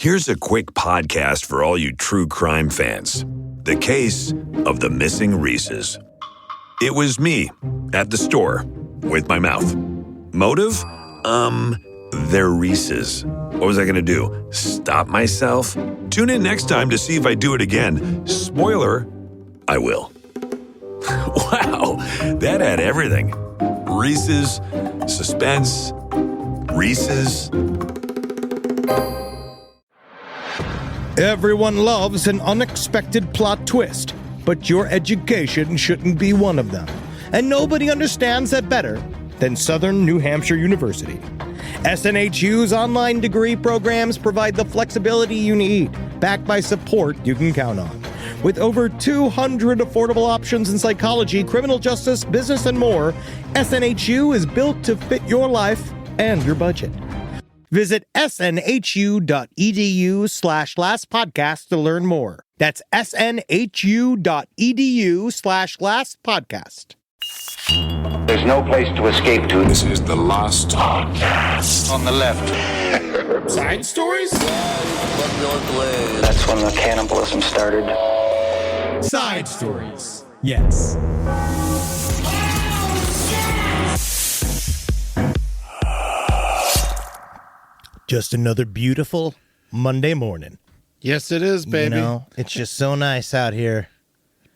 Here's a quick podcast for all you true crime fans. The case of the missing Reese's. It was me at the store with my mouth. Motive? They're Reese's. What was I going to do? Stop myself? Tune in next time to see if I do it again. Spoiler, I will. Wow, that had everything. Reese's, suspense, Reese's. Everyone loves an unexpected plot twist, but your education shouldn't be one of them. And nobody understands that better than Southern New Hampshire University. SNHU's online degree programs provide the flexibility you need, backed by support you can count on. With over 200 affordable options in psychology, criminal justice, business, and more, SNHU is built to fit your life and your budget. Visit snhu.edu/lastpodcast to learn more. That's snhu.edu/lastpodcast. There's no place to escape to. This is the last podcast. On the left. Side stories? That's when the cannibalism started. Side stories. Yes. Just another beautiful Monday morning. Yes, it is, baby. You know, it's just so nice out here.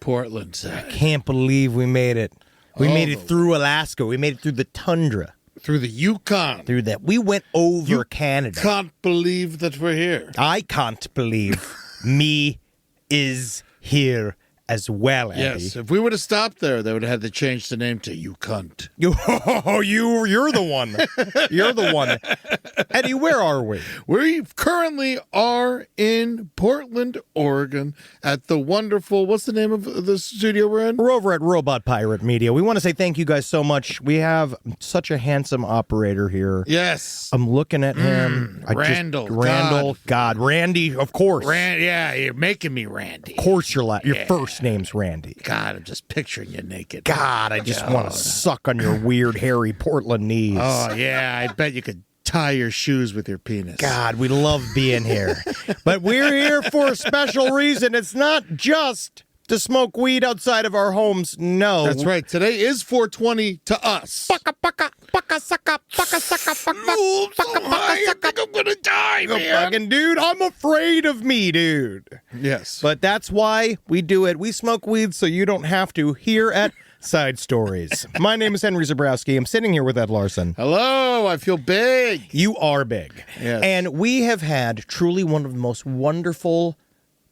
Portland. I can't believe we made it. We made it through Alaska. We made it through the tundra. Through the Yukon. Through that. We went over Canada. Can't believe that we're here. I can't believe me is here as well, Andy. Yes, if we would have stopped there, they would have had to change the name to You Cunt. You're the one. You're the one. Eddie, where are we? We currently are in Portland, Oregon, at the wonderful, what's the name of the studio we're in? We're over at Robot Pirate Media. We want to say thank you guys so much. We have such a handsome operator here. Yes. I'm looking at him. Randall. God. Randy, of course. Yeah, you're making me Randy. Of course your first name's Randy. God, I'm just picturing you naked. God, I just want to suck on your weird, hairy Portland knees. Oh, yeah, I bet you could tie your shoes with your penis. God, we love being here. But we're here for a special reason. It's not just to smoke weed outside of our homes. No. That's right. Today is 420 to us. I think I'm gonna die, man. Fucking dude, I'm afraid of me, dude. Yes. But that's why we do it. We smoke weed so you don't have to here at Side Stories. My name is Henry Zabrowski. I'm sitting here with Ed Larson. Hello, I feel big. You are big. Yes. And we have had truly one of the most wonderful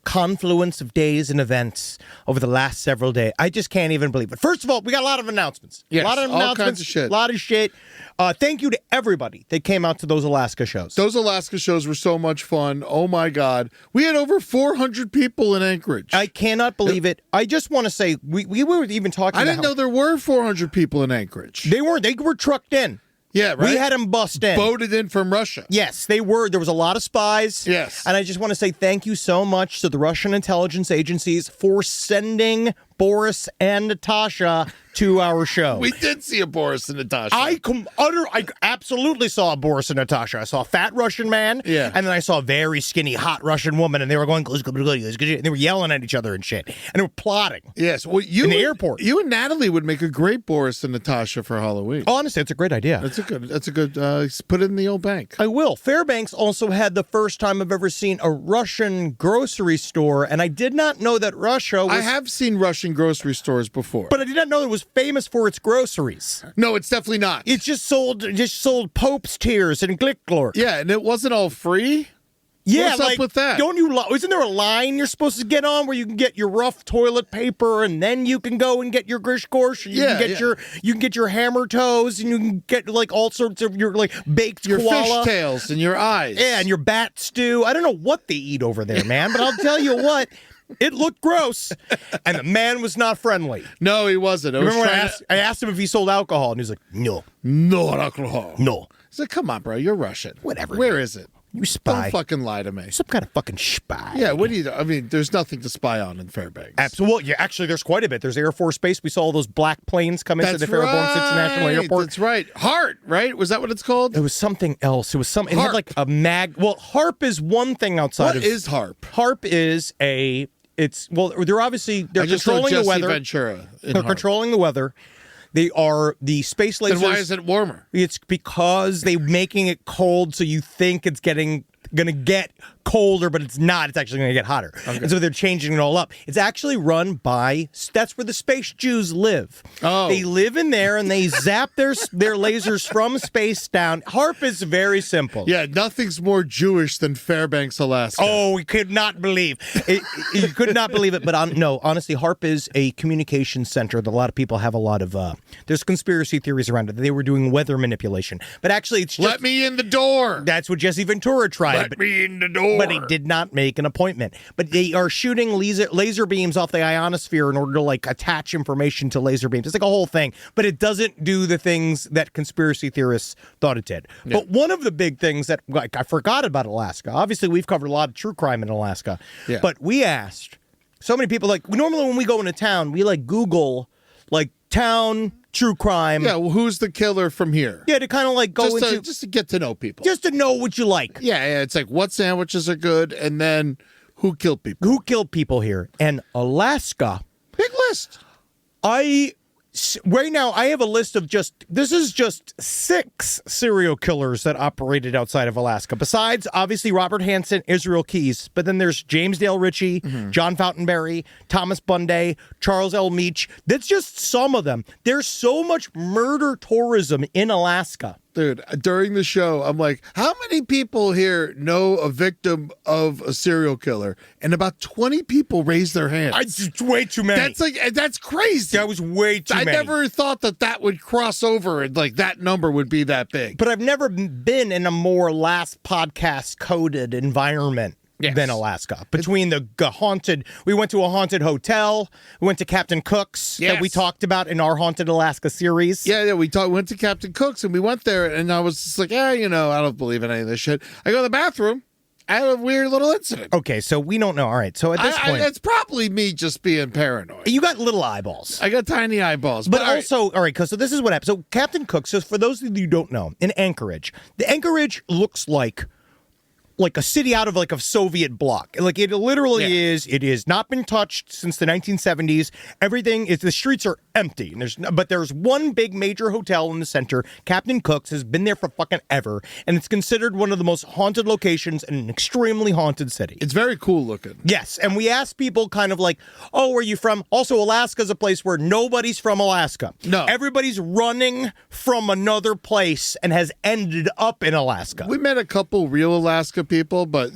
confluence of days and events over the last several days. I just can't even believe it. First of all, we got a lot of announcements. Yes, a lot of all announcements, kinds of shit. A lot of shit. Thank you to everybody that came out to those Alaska shows. Those Alaska shows were so much fun. Oh, my God. We had over 400 people in Anchorage. I cannot believe it. I just want to say, we were even talking I about didn't know there were 400 people in Anchorage. They were trucked in. Yeah, right? We had them bust in. Boated in from Russia. Yes, they were. There was a lot of spies. Yes. And I just want to say thank you so much to the Russian intelligence agencies for sending Boris and Natasha to our show. We did see a Boris and Natasha. I absolutely saw Boris and Natasha. I saw a fat Russian man, Yeah. and then I saw a very skinny, hot Russian woman, and they were going, and they were yelling at each other and shit, and they were plotting. Yes. Well, in the airport. You and Natalie would make a great Boris and Natasha for Halloween. Honestly, it's a great idea. That's a good, put it in the old bank. I will. Fairbanks also had the first time I've ever seen a Russian grocery store, and I did not know that Russia was... I have seen Russian grocery stores before. But I did not know it was famous for its groceries. No, it's definitely not. It just sold Pope's tears and Glickglork. Yeah, and it wasn't all free? Yeah, What's up with that? Isn't there a line you're supposed to get on where you can get your rough toilet paper and then you can go and get your grishgorsh? You can get your hammer toes and you can get like all sorts of your like baked your koala. Fish tails and your eyes. Yeah, and your bat stew. I don't know what they eat over there, man, but I'll tell you what. It looked gross, and the man was not friendly. No, he wasn't. Remember when I asked him if he sold alcohol, and he was like, no. No alcohol. No. I said, come on, bro, you're Russian. Whatever. Where is it? You spy. Don't fucking lie to me. Some kind of fucking spy. Yeah, what do you? I mean, there's nothing to spy on in Fairbanks. Absolutely. Yeah, actually, there's quite a bit. There's Air Force Base. We saw all those black planes come into the Fairbanks International Airport. That's right. HART, right? Was that what it's called? It was something else. It was some. It had like a mag. Well, HARP is one thing outside of. What is HARP? HARP is a. It's they're obviously they're controlling the weather. Ventura they're controlling the weather. They are the space lasers. Then why is it warmer? It's because they're making it cold, so you think it's going to get colder, but it's not. It's actually going to get hotter. Okay. And so they're changing it all up. It's actually run by, that's where the space Jews live. Oh. They live in there, and they zap their lasers from space down. HARP is very simple. Yeah, nothing's more Jewish than Fairbanks, Alaska. Oh, we could not believe it. You could not believe it. But no, honestly, HARP is a communication center that a lot of people have a lot of, there's conspiracy theories around it. They were doing weather manipulation. But actually, it's just. Let me in the door. That's what Jesse Ventura tried. Let me in the door. But he did not make an appointment. But they are shooting laser beams off the ionosphere in order to like attach information to laser beams. It's like a whole thing. But it doesn't do the things that conspiracy theorists thought it did. Yeah. But one of the big things that like, I forgot about Alaska. Obviously, we've covered a lot of true crime in Alaska. Yeah. But we asked so many people, like normally when we go into town, we like Google like town true crime. Yeah, well, who's the killer from here? Yeah, to kind of like go just to get to know people. Just to know what you like. Yeah, it's like what sandwiches are good, and then who killed people. Who killed people here? And Alaska. Big list. Right now, I have a list of this is just 6 serial killers that operated outside of Alaska. Besides, obviously, Robert Hansen, Israel Keyes. But then there's James Dale Ritchie, John Fountainberry, Thomas Bunday, Charles L. Meach. That's just some of them. There's so much murder tourism in Alaska. Dude, during the show, I'm like, how many people here know a victim of a serial killer? And about 20 people raised their hands. It's way too many. That's crazy. That was way too many. I never thought that would cross over and like that number would be that big. But I've never been in a more last podcast coded environment. Yes. Than Alaska. Between the haunted, we went to a haunted hotel. We went to Captain Cook's that we talked about in our Haunted Alaska series. Yeah, we went to Captain Cook's and we went there and I was just like, I don't believe in any of this shit. I go to the bathroom. I had a weird little incident. Okay, so we don't know. All right, so at this point, it's probably me just being paranoid. You got little eyeballs. I got tiny eyeballs. But also, all right, so this is what happened. So Captain Cook's, so for those of you who don't know, in Anchorage, the Anchorage looks like a city out of like a Soviet bloc. Like it literally is. It has not been touched since the 1970s. Everything is, the streets are empty. And there's one big major hotel in the center. Captain Cook's has been there for fucking ever. And it's considered one of the most haunted locations in an extremely haunted city. It's very cool looking. Yes. And we asked people kind of like, oh, where are you from? Also, Alaska's a place where nobody's from Alaska. No. Everybody's running from another place and has ended up in Alaska. We met a couple real Alaska people, but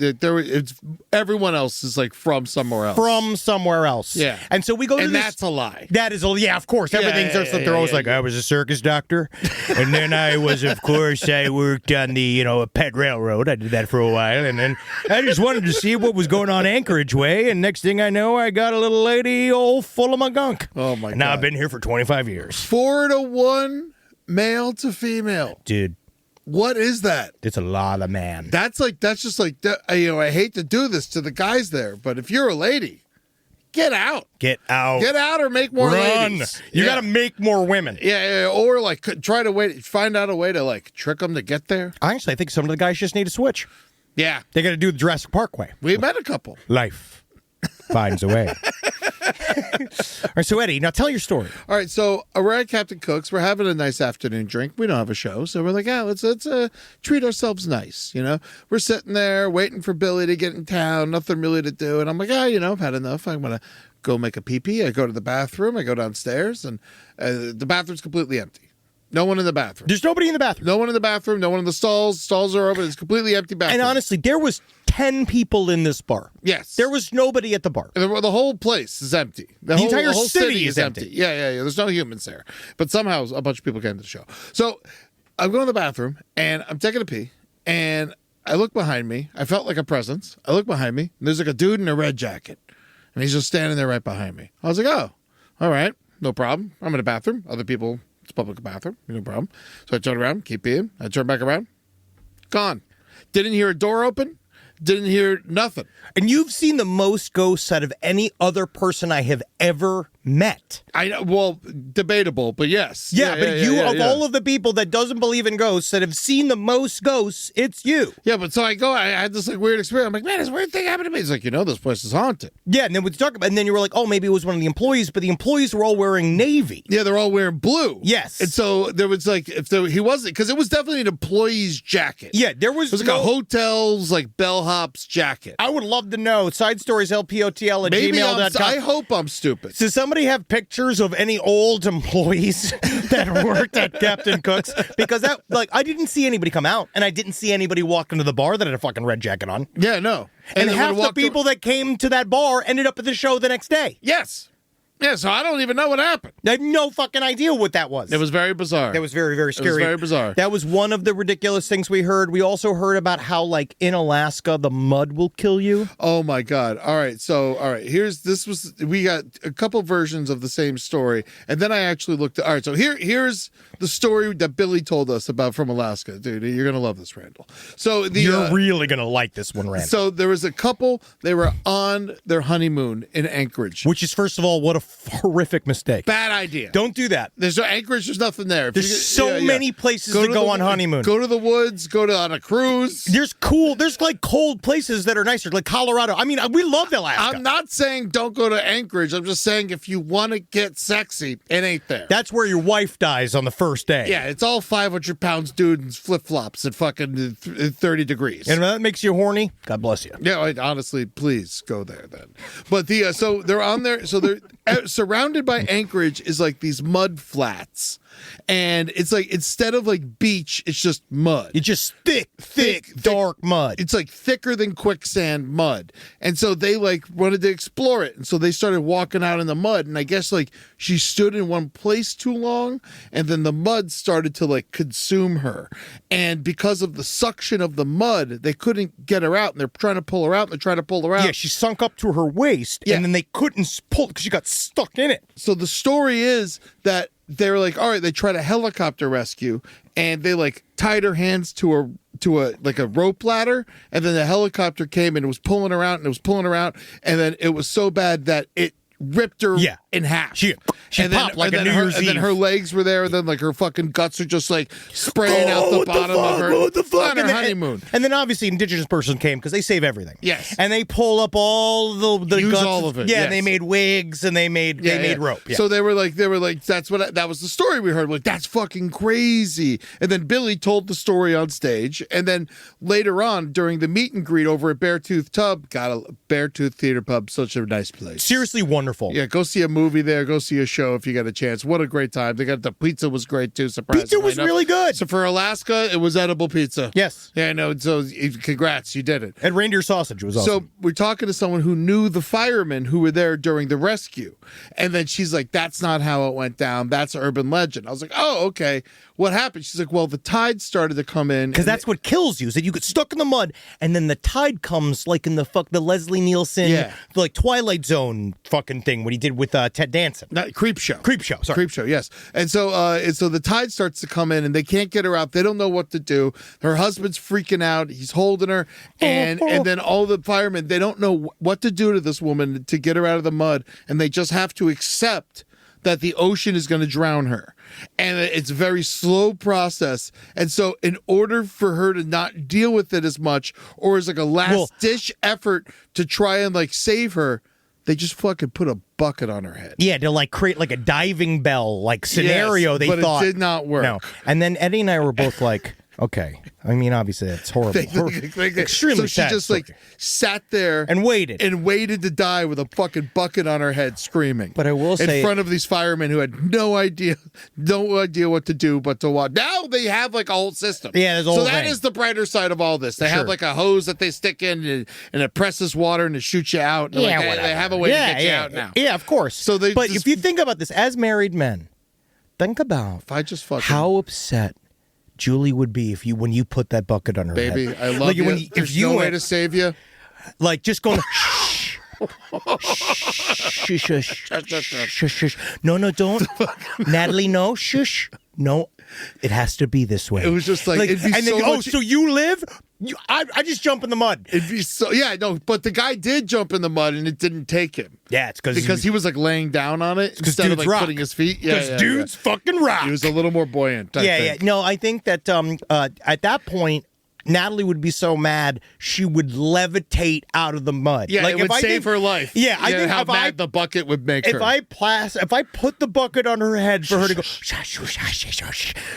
everyone else is like from somewhere else. From somewhere else. Yeah. And so we go to and that's a lie. That is of course. Everything's they're always like, I was a circus doctor. And then I worked on the, a pet railroad. I did that for a while. And then I just wanted to see what was going on Anchorage way. And next thing I know, I got a little lady all full of my gunk. Oh my God. Now I've been here for 25 years. 4-to-1 male to female. Dude. What is that? It's a lot of man. That's just like, I hate to do this to the guys there, but if you're a lady, get out. Get out. Get out or make more ladies. You got to make more women. Yeah, or like try to find out a way to like trick them to get there. Actually, I think some of the guys just need to switch. Yeah. They got to do the Jurassic Park way. We met a couple. Life finds a way. All right, so Eddie, now tell your story. All right, so we're at Captain Cook's. We're having a nice afternoon drink. We don't have a show, so we're like, let's treat ourselves nice. We're sitting there waiting for Billy to get in town. Nothing really to do, and I'm like, I've had enough. I'm gonna go make a pee-pee. I go to the bathroom. I go downstairs, and the bathroom's completely empty. No one in the bathroom. There's nobody in the bathroom. No one in the bathroom. No one in the stalls. Stalls are open. It's completely empty bathroom. And honestly, there was 10 people in this bar. Yes. There was nobody at the bar. The whole place is empty. The entire city is empty. Yeah. There's no humans there. But somehow a bunch of people came to the show. So I'm going to the bathroom, and I'm taking a pee, and I look behind me. I felt like a presence. I look behind me, and there's like a dude in a red jacket, and he's just standing there right behind me. I was like, oh, all right, no problem. I'm in a bathroom. Other people, it's a public bathroom, no problem. So I turn around, keep peeing. I turn back around, gone. Didn't hear a door open. Didn't hear nothing. And you've seen the most ghosts out of any other person I have ever met. I know. Well, debatable, but yes. Yeah, but all of the people that doesn't believe in ghosts that have seen the most ghosts, it's you. Yeah, but so I had this like weird experience. I'm like, man, this weird thing happened to me. He's like, this place is haunted. Yeah, and then we talk about, and then you were like, oh, maybe it was one of the employees, but the employees were all wearing navy. Yeah, they're all wearing blue. Yes. And so there was like, he wasn't, because it was definitely an employee's jacket. Yeah, there was. It was like a hotel's like bellhop's jacket. I would love to know. Side stories, LPOTL at Maybe gmail.com. I hope I'm stupid. Does somebody have pictures of any old employees that worked at Captain Cook's? Because that, like, I didn't see anybody come out, and I didn't see anybody walk into the bar that had a fucking red jacket on. Yeah, no. And half the people that came to that bar ended up at the show the next day. Yes. Yeah, so I don't even know what happened. I had no fucking idea what that was. It was very bizarre. That was very, very scary. It was very bizarre. That was one of the ridiculous things we heard. We also heard about how, like, in Alaska, the mud will kill you. Oh, my God. All right. We got a couple versions of the same story. And then I actually looked at, all right, so here's the story that Billy told us about from Alaska. Dude, you're going to love this, Randall. So you're really going to like this one, Randall. So there was a couple, they were on their honeymoon in Anchorage. Which is, first of all, what a horrific mistake. Bad idea. Don't do that. There's no Anchorage. There's nothing there. There's so many places to go on honeymoon. Go to the woods. On a cruise. There's like cold places that are nicer, like Colorado. I mean, we love Alaska. I'm not saying don't go to Anchorage. I'm just saying if you want to get sexy, it ain't there. That's where your wife dies on the first day. Yeah, it's all 500 pounds dude in flip flops at fucking 30 degrees. And if that makes you horny, God bless you. Yeah, honestly, please go there then. But so they're on there. So they're surrounded by Anchorage is like these mud flats. And it's like, instead of like beach, it's just mud. It's just thick, dark mud. It's like thicker than quicksand mud. And so they like wanted to explore it. And so they started walking out in the mud. And I guess like she stood in one place too long. And then the mud started to like consume her. And because of the suction of the mud, they couldn't get her out. And they're trying to pull her out. And they're trying to pull her out. Yeah, she sunk up to her waist. Yeah. And then they couldn't pull because she got stuck in it. So the story is that they're like, all right, they tried a helicopter rescue and they like tied her hands to a like a rope ladder, and then the helicopter came and it was pulling her out and it was pulling her out, and then it was so bad that it ripped her in half. She popped like a New Year's Eve. And then her legs were there, and then like her fucking guts are just like spraying out the bottom of her. What the fuck? On her honeymoon. And then obviously indigenous person came because they save everything. Yes. And they pull up all the Use guts. all of it. Yeah, yes. and they made wigs and they made rope. Yeah. So they were like that was the story we heard. Like, that's fucking crazy. And then Billy told the story on stage, and then later on during the meet and greet over at Beartooth Theater Pub, such a nice place. Seriously wonderful. Yeah, go see a movie there. Go see a show if you got a chance. What a great time. The pizza was great too. Surprisingly pizza was really good. So for Alaska, it was edible pizza. Yes. Yeah, I know. So congrats, you did it. And reindeer sausage was awesome. So we're talking to someone who knew the firemen who were there during the rescue. And then she's like, that's not how it went down. That's urban legend. I was like, oh, okay. What happened? She's like, well, the tide started to come in. Because that's what kills you, is that you get stuck in the mud, and then the tide comes like in the Leslie Nielsen, like Twilight Zone fucking thing, what he did with Ted Danson. Creep Show. Sorry. Creep Show, yes. And so the tide starts to come in, and they can't get her out. They don't know what to do. Her husband's freaking out. He's holding her. And then all the firemen, they don't know what to do to this woman to get her out of the mud, and they just have to accept that the ocean is going to drown her. And it's a very slow process. And so in order for her to not deal with it as much, or as like a last-ditch effort to try and like save her, they just fucking put a bucket on her head. Yeah, to like create like a diving bell like scenario. Yes, they but thought it did not work. No. And then Eddie and I were both like, okay. I mean, obviously that's horrible. Extremely so she sad just story. like sat there and waited to die with a fucking bucket on her head, screaming. But I will say, in front of these firemen who had no idea what to do but to watch. Now they have like a whole system. Yeah, there's a whole so that thing. is the brighter side of all this. They have like a hose that they stick in, and it presses water and it shoots you out. And yeah, they have a way to get you out now. Yeah, of course. But if you think about this as married men, think about if I just fucking how upset Julie would be when you put that bucket on her head. Baby, I love you. There's no way to save you. Like, just going, shh. Shush. No, don't. Natalie, no. Shush. No, it has to be this way. It was just like it'd be and so then, much... so you live? I just jump in the mud. It'd be so, no, but the guy did jump in the mud and it didn't take him. Yeah, it's because he was like laying down on it instead of like rock. putting his feet. Because dudes fucking rock. He was a little more buoyant. I think. No, I think that at that point, Natalie would be so mad she would levitate out of the mud. Yeah, it would save her life. Yeah, I think how mad the bucket would make her. If I put the bucket on her head for her to go,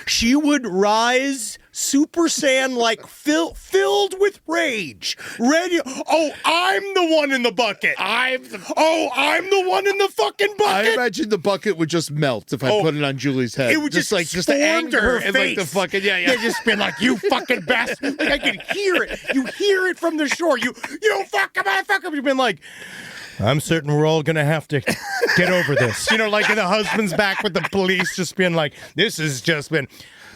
she would rise Super Saiyan like filled with rage, ready. Oh, I'm the one in the bucket. I'm the one in the fucking bucket. I imagine the bucket would just melt if I put it on Julie's head. It would just the anger her and face. like the fucking They just been like, you fucking bastard. Like I can hear it. You hear it from the shore. You fucking motherfucker. You've been like, I'm certain we're all gonna have to get over this. Like in the husband's back with the police, just being like, this has just been.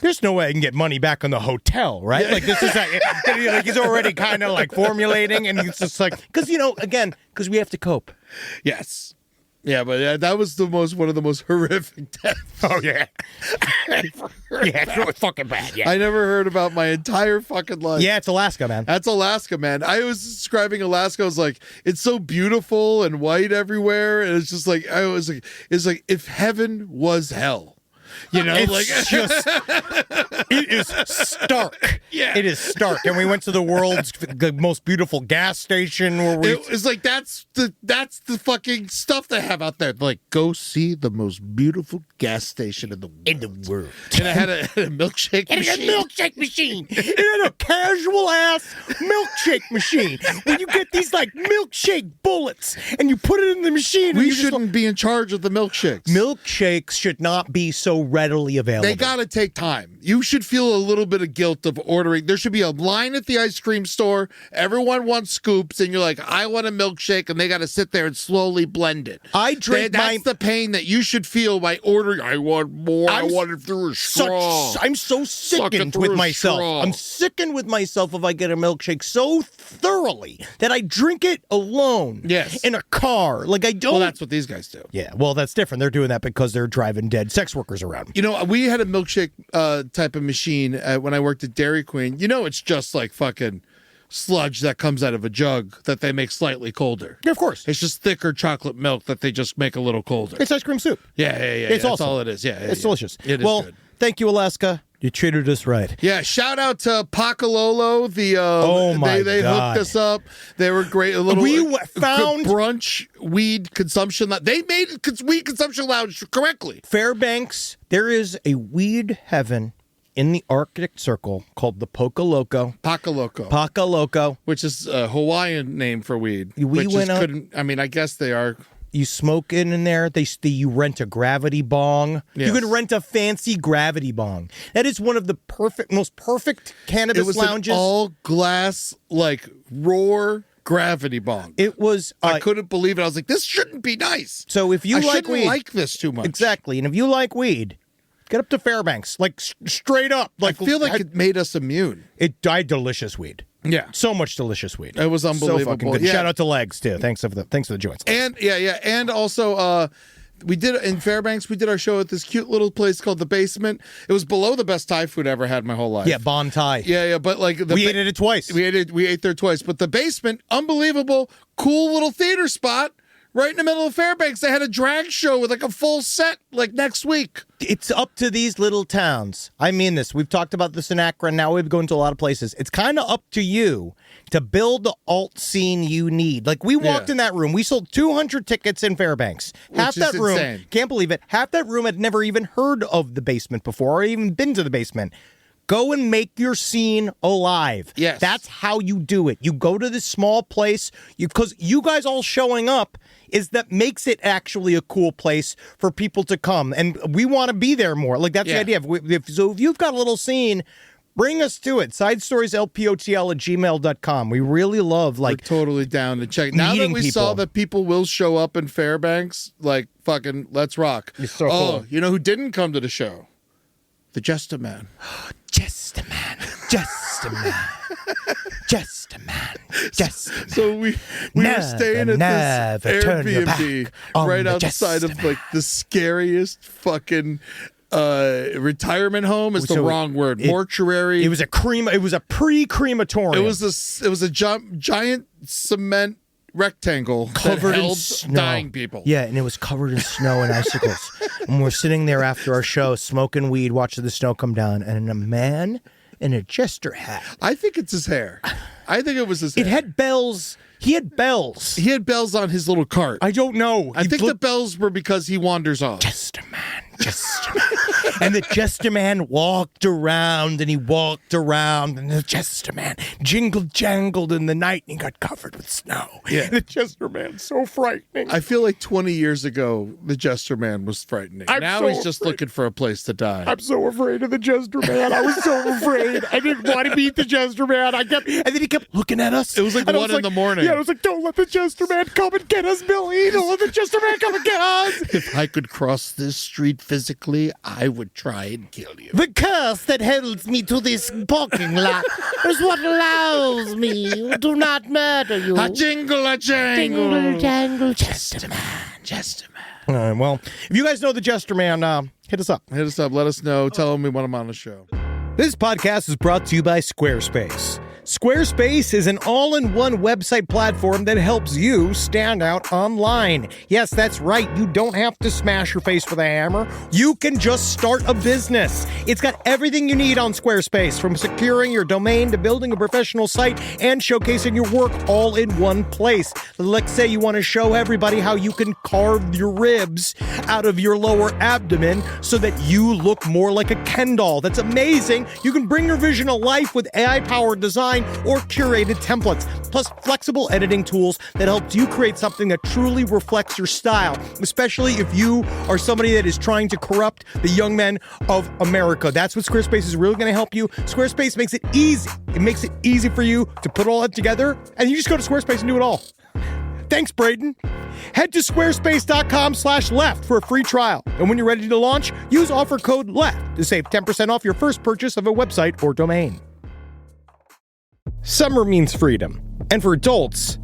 There's no way I can get money back on the hotel, right? Like this is like he's already kind of like formulating, and it's just like because because we have to cope. Yes. Yeah, but that was one of the most horrific deaths. Oh yeah, it's really fucking bad. Yeah, I never heard about my entire fucking life. Yeah, it's Alaska, man. That's Alaska, man. I was describing Alaska. I was like, it's so beautiful and white everywhere, and it's just like it's like if heaven was hell. It is stark. Yeah. It is stark. And we went to the world's most beautiful gas station where it was like that's the fucking stuff they have out there. Like, go see the most beautiful gas station in the world. And I had a milkshake machine. It had a milkshake machine. It had a casual ass milkshake machine where you get these like milkshake bullets and you put it in the machine. We shouldn't be in charge of the milkshakes. Milkshakes should not be so readily available. They gotta take time. You should feel a little bit of guilt of ordering. There should be a line at the ice cream store. Everyone wants scoops, and you're like, I want a milkshake, and they gotta sit there and slowly blend it. That's the pain that you should feel by ordering. I want more. I want it through a straw. I'm so sickened with myself. I'm sickened with myself if I get a milkshake so thoroughly that I drink it alone. Yes. In a car. Like I don't. Well, that's what these guys do. Yeah. Well, that's different. They're doing that because they're driving dead sex workers around. We had a milkshake type of machine when I worked at Dairy Queen. It's just like fucking sludge that comes out of a jug that they make slightly colder. Yeah, of course. It's just thicker chocolate milk that they just make a little colder. It's ice cream soup. Yeah. It's That's all it is. Yeah. It's delicious. It is good. Thank you, Alaska. You treated us right. Yeah, shout out to Pacalolo. They hooked us up. They were great. We found brunch weed consumption. They made weed consumption lounge correctly. Fairbanks. There is a weed heaven in the Arctic Circle called the Pacaloco, which is a Hawaiian name for weed. I guess they are. You smoke in there. You rent a gravity bong. Yes. You can rent a fancy gravity bong. That is one of the most perfect cannabis lounges. It was an all glass, like roar gravity bong. It was. I couldn't believe it. I was like, this shouldn't be nice. So if you like weed, like this too much. Exactly. And if you like weed, get up to Fairbanks, like straight up. Like I feel like it made us immune. It died delicious weed. Yeah, so much delicious weed. It was unbelievable. So fucking good. Yeah. Shout out to Legs too. Thanks for the joints. And and also we did in Fairbanks. We did our show at this cute little place called The Basement. It was below the best Thai food I ever had in my whole life. Yeah, Bon Thai. Yeah, but like we ate it twice. We ate there twice. But The Basement, unbelievable, cool little theater spot. Right in the middle of Fairbanks, they had a drag show with like a full set like next week. It's up to these little towns. I mean this. We've talked about this in Akron. Now we've gone to a lot of places. It's kind of up to you to build the alt scene you need. Like we walked in that room. We sold 200 tickets in Fairbanks. Half that room, insane. Can't believe it. Half that room had never even heard of The Basement before or even been to The Basement. Go and make your scene alive. Yes. That's how you do it. You go to this small place, because you guys all showing up is that makes it actually a cool place for people to come. And we want to be there more. Like, that's the idea. So if you've got a little scene, bring us to it. SidestoriesLPOTL@gmail.com. We really love, like... We're totally down to check. Now that we saw that people will show up in Fairbanks, like, fucking, let's rock. It's so cool. You know who didn't come to the show? The Jester Man. Just a man. Just a man. Just a man. Just a man. So we were staying at this Airbnb right outside of like the scariest fucking retirement home is the wrong word. Mortuary. It was a pre-crematorium. It was a giant cement rectangle covered that in held snow. Dying people. Yeah, and it was covered in snow and icicles. And we're sitting there after our show, smoking weed, watching the snow come down, and a man in a jester hat. I think it's his hair. I think it was his hair. It had bells. He had bells. He had bells on his little cart. I don't know. I think the bells were because he wanders off. Jester man. And the jester man walked around, and the jester man jangled in the night, and he got covered with snow. Yeah. The jester man's so frightening. I feel like 20 years ago, the jester man was frightening. Now he's just looking for a place to die. I'm so afraid of the jester man. I was so afraid. I didn't want to meet the jester man. And then he kept looking at us. It was like 1 in the morning. Yeah, I was like, don't let the jester man come and get us, Billy. Don't let the jester man come and get us. If I could cross this street physically, I would try and kill you. The curse that holds me to this parking lot is what allows me to not murder you. A jingle, a jangle. Jingle, jangle, jester man. Well, if you guys know the jester man, hit us up. Hit us up. Let us know. Tell him we want him on the show. This podcast is brought to you by Squarespace. Squarespace is an all-in-one website platform that helps you stand out online. Yes, that's right. You don't have to smash your face with a hammer. You can just start a business. It's got everything you need on Squarespace, from securing your domain to building a professional site and showcasing your work all in one place. Let's say you want to show everybody how you can carve your ribs out of your lower abdomen so that you look more like a Ken doll. That's amazing. You can bring your vision to life with AI-powered design or curated templates, plus flexible editing tools that helps you create something that truly reflects your style, especially if you are somebody that is trying to corrupt the young men of America. That's what Squarespace is really going to help you. Squarespace makes it easy. It makes it easy for you to put all that together, and you just go to Squarespace and do it all. Thanks, Braden. Head to squarespace.com/left for a free trial. And when you're ready to launch, use offer code LEFT to save 10% off your first purchase of a website or domain. Summer means freedom. And for adults,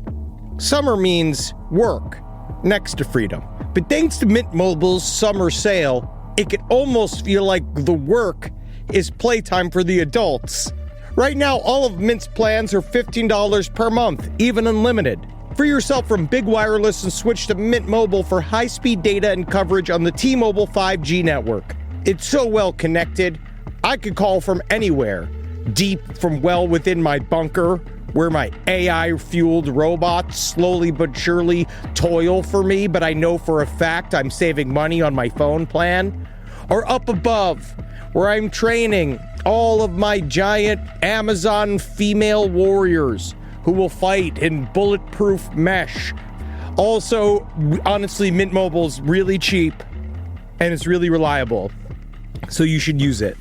summer means work next to freedom. But thanks to Mint Mobile's summer sale, it can almost feel like the work is playtime for the adults. Right now, all of Mint's plans are $15 per month, even unlimited. Free yourself from big wireless and switch to Mint Mobile for high-speed data and coverage on the T-Mobile 5G network. It's so well connected, I could call from anywhere. Deep from well within my bunker, where my AI-fueled robots slowly but surely toil for me, but I know for a fact I'm saving money on my phone plan. Or up above, where I'm training all of my giant Amazon female warriors who will fight in bulletproof mesh. Also, honestly, Mint Mobile's really cheap and it's really reliable, so you should use it.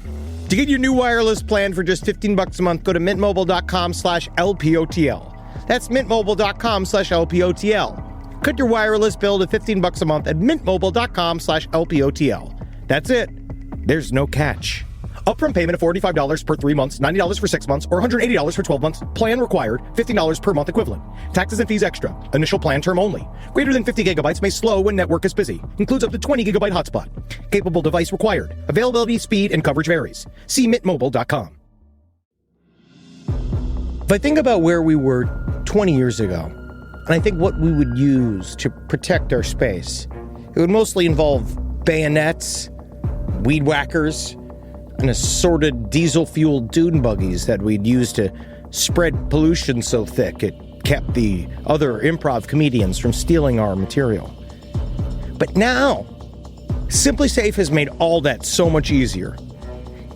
To get your new wireless plan for just $15 a month, go to mintmobile.com/LPOTL. That's mintmobile.com/LPOTL. Cut your wireless bill to $15 a month at mintmobile.com/LPOTL. That's it. There's no catch. Upfront payment of $45 per 3 months, $90 for 6 months, or $180 for 12 months. Plan required, $15 per month equivalent. Taxes and fees extra. Initial plan term only. Greater than 50 gigabytes may slow when network is busy. Includes up to 20 gigabyte hotspot. Capable device required. Availability, speed, and coverage varies. See mintmobile.com. If I think about where we were 20 years ago, and I think what we would use to protect our space, it would mostly involve bayonets, weed whackers, and assorted diesel-fueled dune buggies that we'd use to spread pollution so thick it kept the other improv comedians from stealing our material. But now, SimpliSafe has made all that so much easier.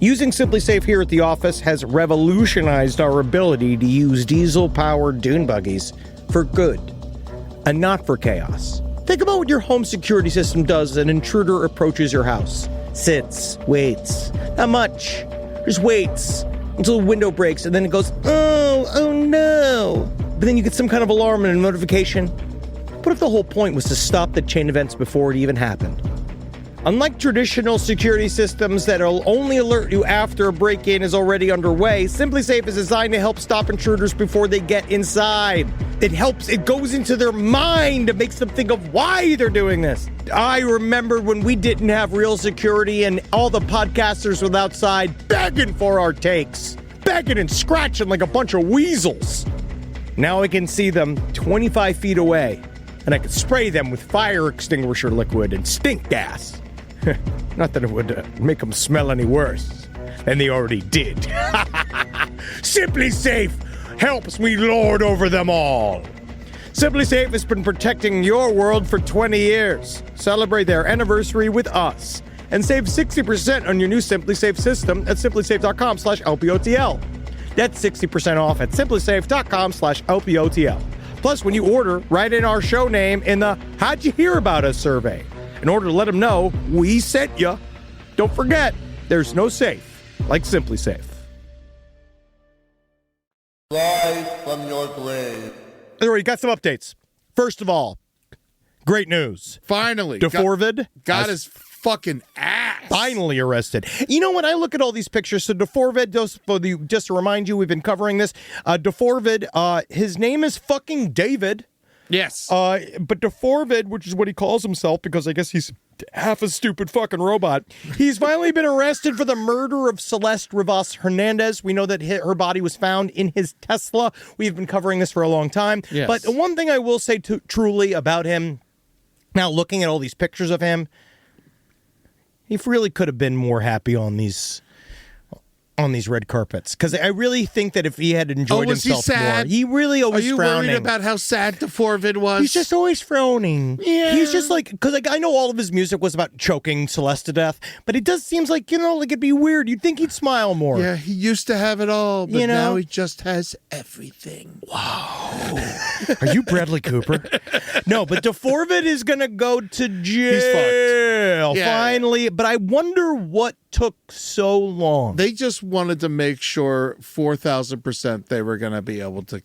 Using SimpliSafe here at the office has revolutionized our ability to use diesel-powered dune buggies for good, and not for chaos. Think about what your home security system does as an intruder approaches your house. Sits, waits. Not much. Just waits until the window breaks, and then it goes, oh no. But then you get some kind of alarm and a notification. What if the whole point was to stop the chain events before it even happened? Unlike traditional security systems that'll only alert you after a break-in is already underway, SimpliSafe is designed to help stop intruders before they get inside. It helps. It goes into their mind. It makes them think of why they're doing this. I remember when we didn't have real security and all the podcasters were outside begging for our takes. Begging and scratching like a bunch of weasels. Now I can see them 25 feet away, and I can spray them with fire extinguisher liquid and stink gas. Not that it would make them smell any worse than they already did. Simply Safe helps me lord over them all. Simply Safe has been protecting your world for 20 years. Celebrate their anniversary with us and save 60% on your new Simply Safe system at simplysafe.com/LPOTL. That's 60% off at simplysafe.com/LPOTL. Plus, when you order, write in our show name in the How'd You Hear About Us survey in order to let them know we sent you. Don't forget, there's no safe like Simply Safe. Rise from your grave. All right, got some updates. First of all, great news. Finally. DeForvid got his fucking ass. Finally arrested. You know, when I look at all these pictures, so DeForvid, just to remind you, we've been covering this. DeForvid, his name is fucking David. Yes. But DeForvid, which is what he calls himself, because I guess he's half a stupid fucking robot, he's finally been arrested for the murder of Celeste Rivas Hernandez. We know that her body was found in his Tesla. We've been covering this for a long time. Yes. But one thing I will say truly about him, now looking at all these pictures of him, he really could have been more happy on these red carpets, because I really think that if he had enjoyed himself more, he really always frowning. Are you worried about how sad DeForvid was? He's just always frowning. Yeah. He's just like, because I know all of his music was about choking Celeste to death, but it does seems like, like it'd be weird. You'd think he'd smile more. Yeah, he used to have it all, but now he just has everything. Wow. Are you Bradley Cooper? No, but DeForvid is going to go to jail. He's fucked. Yeah. Finally. But I wonder what took so long. They just wanted to make sure 4,000% they were going to be able to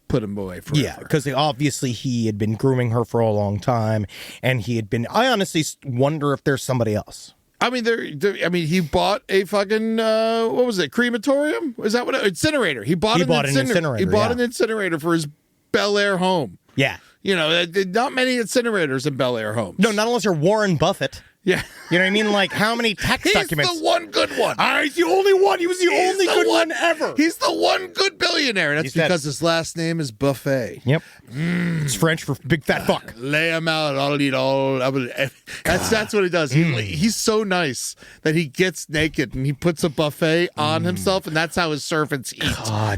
put him away forever. Yeah, because obviously he had been grooming her for a long time, and he had been. I honestly wonder if there's somebody else. I mean, he bought a fucking what was it? Crematorium? Is that what? Incinerator. He bought an incinerator. He bought an incinerator for his Bel Air home. Yeah, not many incinerators in Bel Air homes. No, not unless you're Warren Buffett. Yeah. You know what I mean? Like, how many tax documents? He's the one good one. He's the only one. He was the only good one ever. He's the one good billionaire. That's because his last name is Buffet. Yep. It's French for big fat fuck. Lay him out. I'll eat all. That's what he does. He's so nice that he gets naked and he puts a buffet on himself, and that's how his servants eat.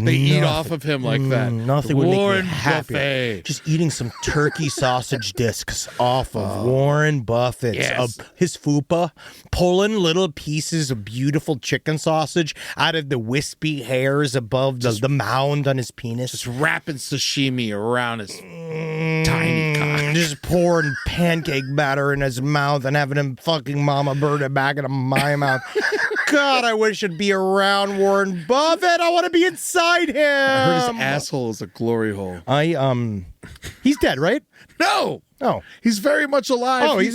They eat off of him like that. Nothing would make me happier. Buffet. Just eating some turkey sausage discs off of Warren Buffett's. Yes. His fupa, pulling little pieces of beautiful chicken sausage out of the wispy hairs above the mound on his penis. Just wrapping sashimi around his tiny cock. Just pouring pancake batter in his mouth and having him fucking mama bird it back into my mouth. God, I wish I'd be around Warren Buffett. I want to be inside him. I heard his asshole is a glory hole. He's dead, right? No. Oh. He's very much alive. Oh, he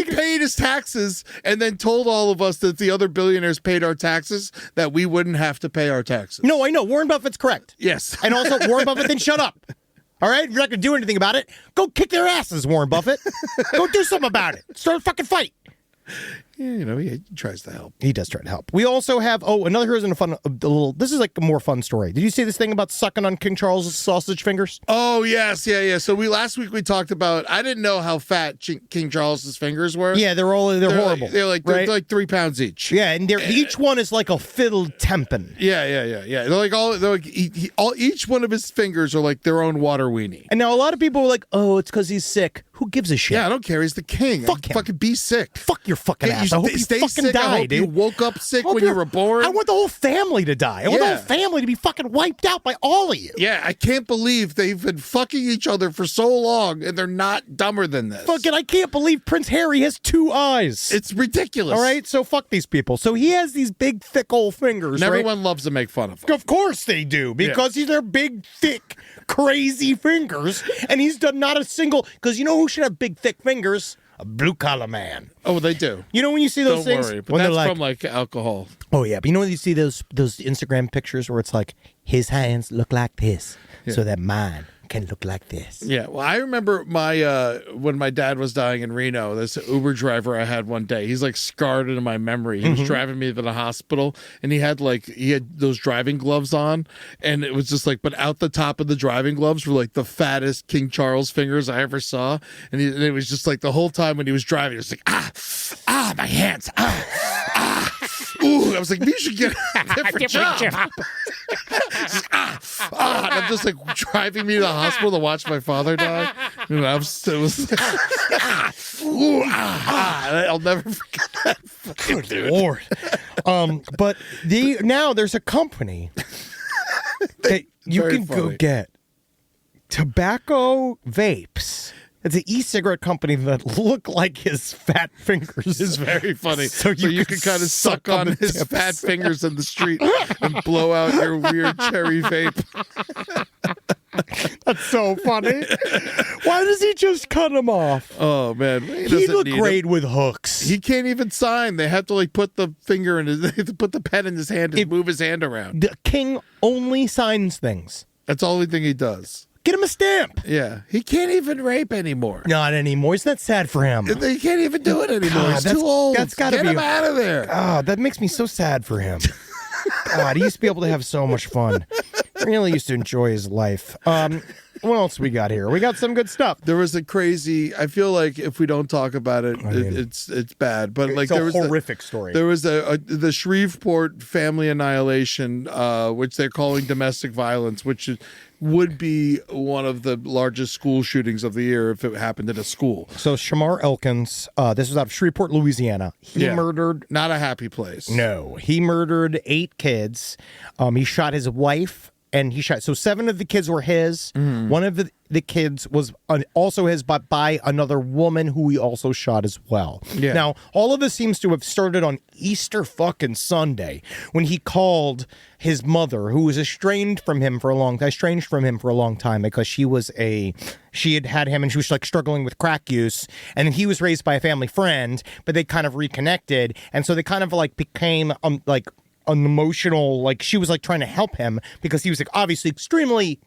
paid his taxes and then told all of us that the other billionaires paid our taxes, that we wouldn't have to pay our taxes. No, I know. Warren Buffett's correct. Yes. And also, Warren Buffett, then shut up. All right? If you're not going to do anything about it, go kick their asses, Warren Buffett. Go do something about it. Start a fucking fight. Yeah, he tries to help. He does try to help. We also have, here's this is like a more fun story. Did you see this thing about sucking on King Charles's sausage fingers? Oh, yes, yeah. So last week we talked about, I didn't know how fat King Charles's fingers were. Yeah, they're horrible. They're like 3 pounds each. Yeah, and each one is like a fiddle tempin. Yeah. Each one of his fingers are like their own water weenie. And now a lot of people are like, oh, it's because he's sick. Who gives a shit? Yeah, I don't care. He's the king. Fuck him. Fucking be sick. Fuck your fucking ass. I hope you stay fucking sick. die, I hope dude. you woke up sick when you were born. I want the whole family to die. I want the whole family to be fucking wiped out by all of you. Yeah, I can't believe they've been fucking each other for so long and they're not dumber than this. Fucking, I can't believe Prince Harry has 2 eyes. It's ridiculous. All right, so fuck these people. So he has these big, thick old fingers, and everyone loves to make fun of him. Of course they do, because he's their big, thick, crazy fingers, and he's done not a single, because you know who should have big, thick fingers? A blue-collar man. Oh, they do. You know when you see those Don't things? worry, but when that's like, from like alcohol. Oh, yeah, but you know when you see those Instagram pictures where it's like, his hands look like this, so that mine can look like this. Yeah, well, I remember when my dad was dying in Reno, this Uber driver I had one day, he's like scarred into my memory. He was driving me to the hospital, and he had those driving gloves on, and it was just like, but out the top of the driving gloves were like the fattest King Charles fingers I ever saw, and it was just like the whole time when he was driving, it was like, my hands, ooh, I was like, you should get a different job. Just, and I'm just like driving me to the hospital to watch my father die. And it was like, I'll never forget that. Good Lord. But now there's a company that you can go get tobacco vapes. It's an e-cigarette company that look like his fat fingers. It's very funny. So you can kind of suck on his tips. fat fingers in the street and blow out your weird cherry vape. That's so funny. Why does he just cut them off? Oh man, He looked great with hooks. He can't even sign. They have to like put the finger in his, they have to put the pen in his hand and move his hand around. The king only signs things. That's the only thing he does. Get him a stamp. Yeah, he can't even rape anymore. Not anymore. Isn't that sad for him? They can't even do it anymore. He's too old. That's got to Get be him out of there. Oh, that makes me so sad for him. God, he used to be able to have so much fun. He really used to enjoy his life. What else we got here? We got some good stuff. There was a crazy. I feel like if we don't talk about it, it's bad. But like It's a horrific story. There was the Shreveport family annihilation, which they're calling domestic violence, which would be one of the largest school shootings of the year if it happened at a school. So Shamar Elkins, this was out of Shreveport, Louisiana. He murdered. Not a happy place. No, he murdered 8 kids. He shot his wife. And he shot, so 7 of the kids were his. One of the kids was also his, but by another woman who he also shot as well. Yeah. Now, all of this seems to have started on Easter fucking Sunday when he called his mother, who was estranged from him for a long time because she had him and she was like struggling with crack use. And he was raised by a family friend, but they kind of reconnected. And so they kind of like became like an emotional, like she was like trying to help him because he was like obviously extremely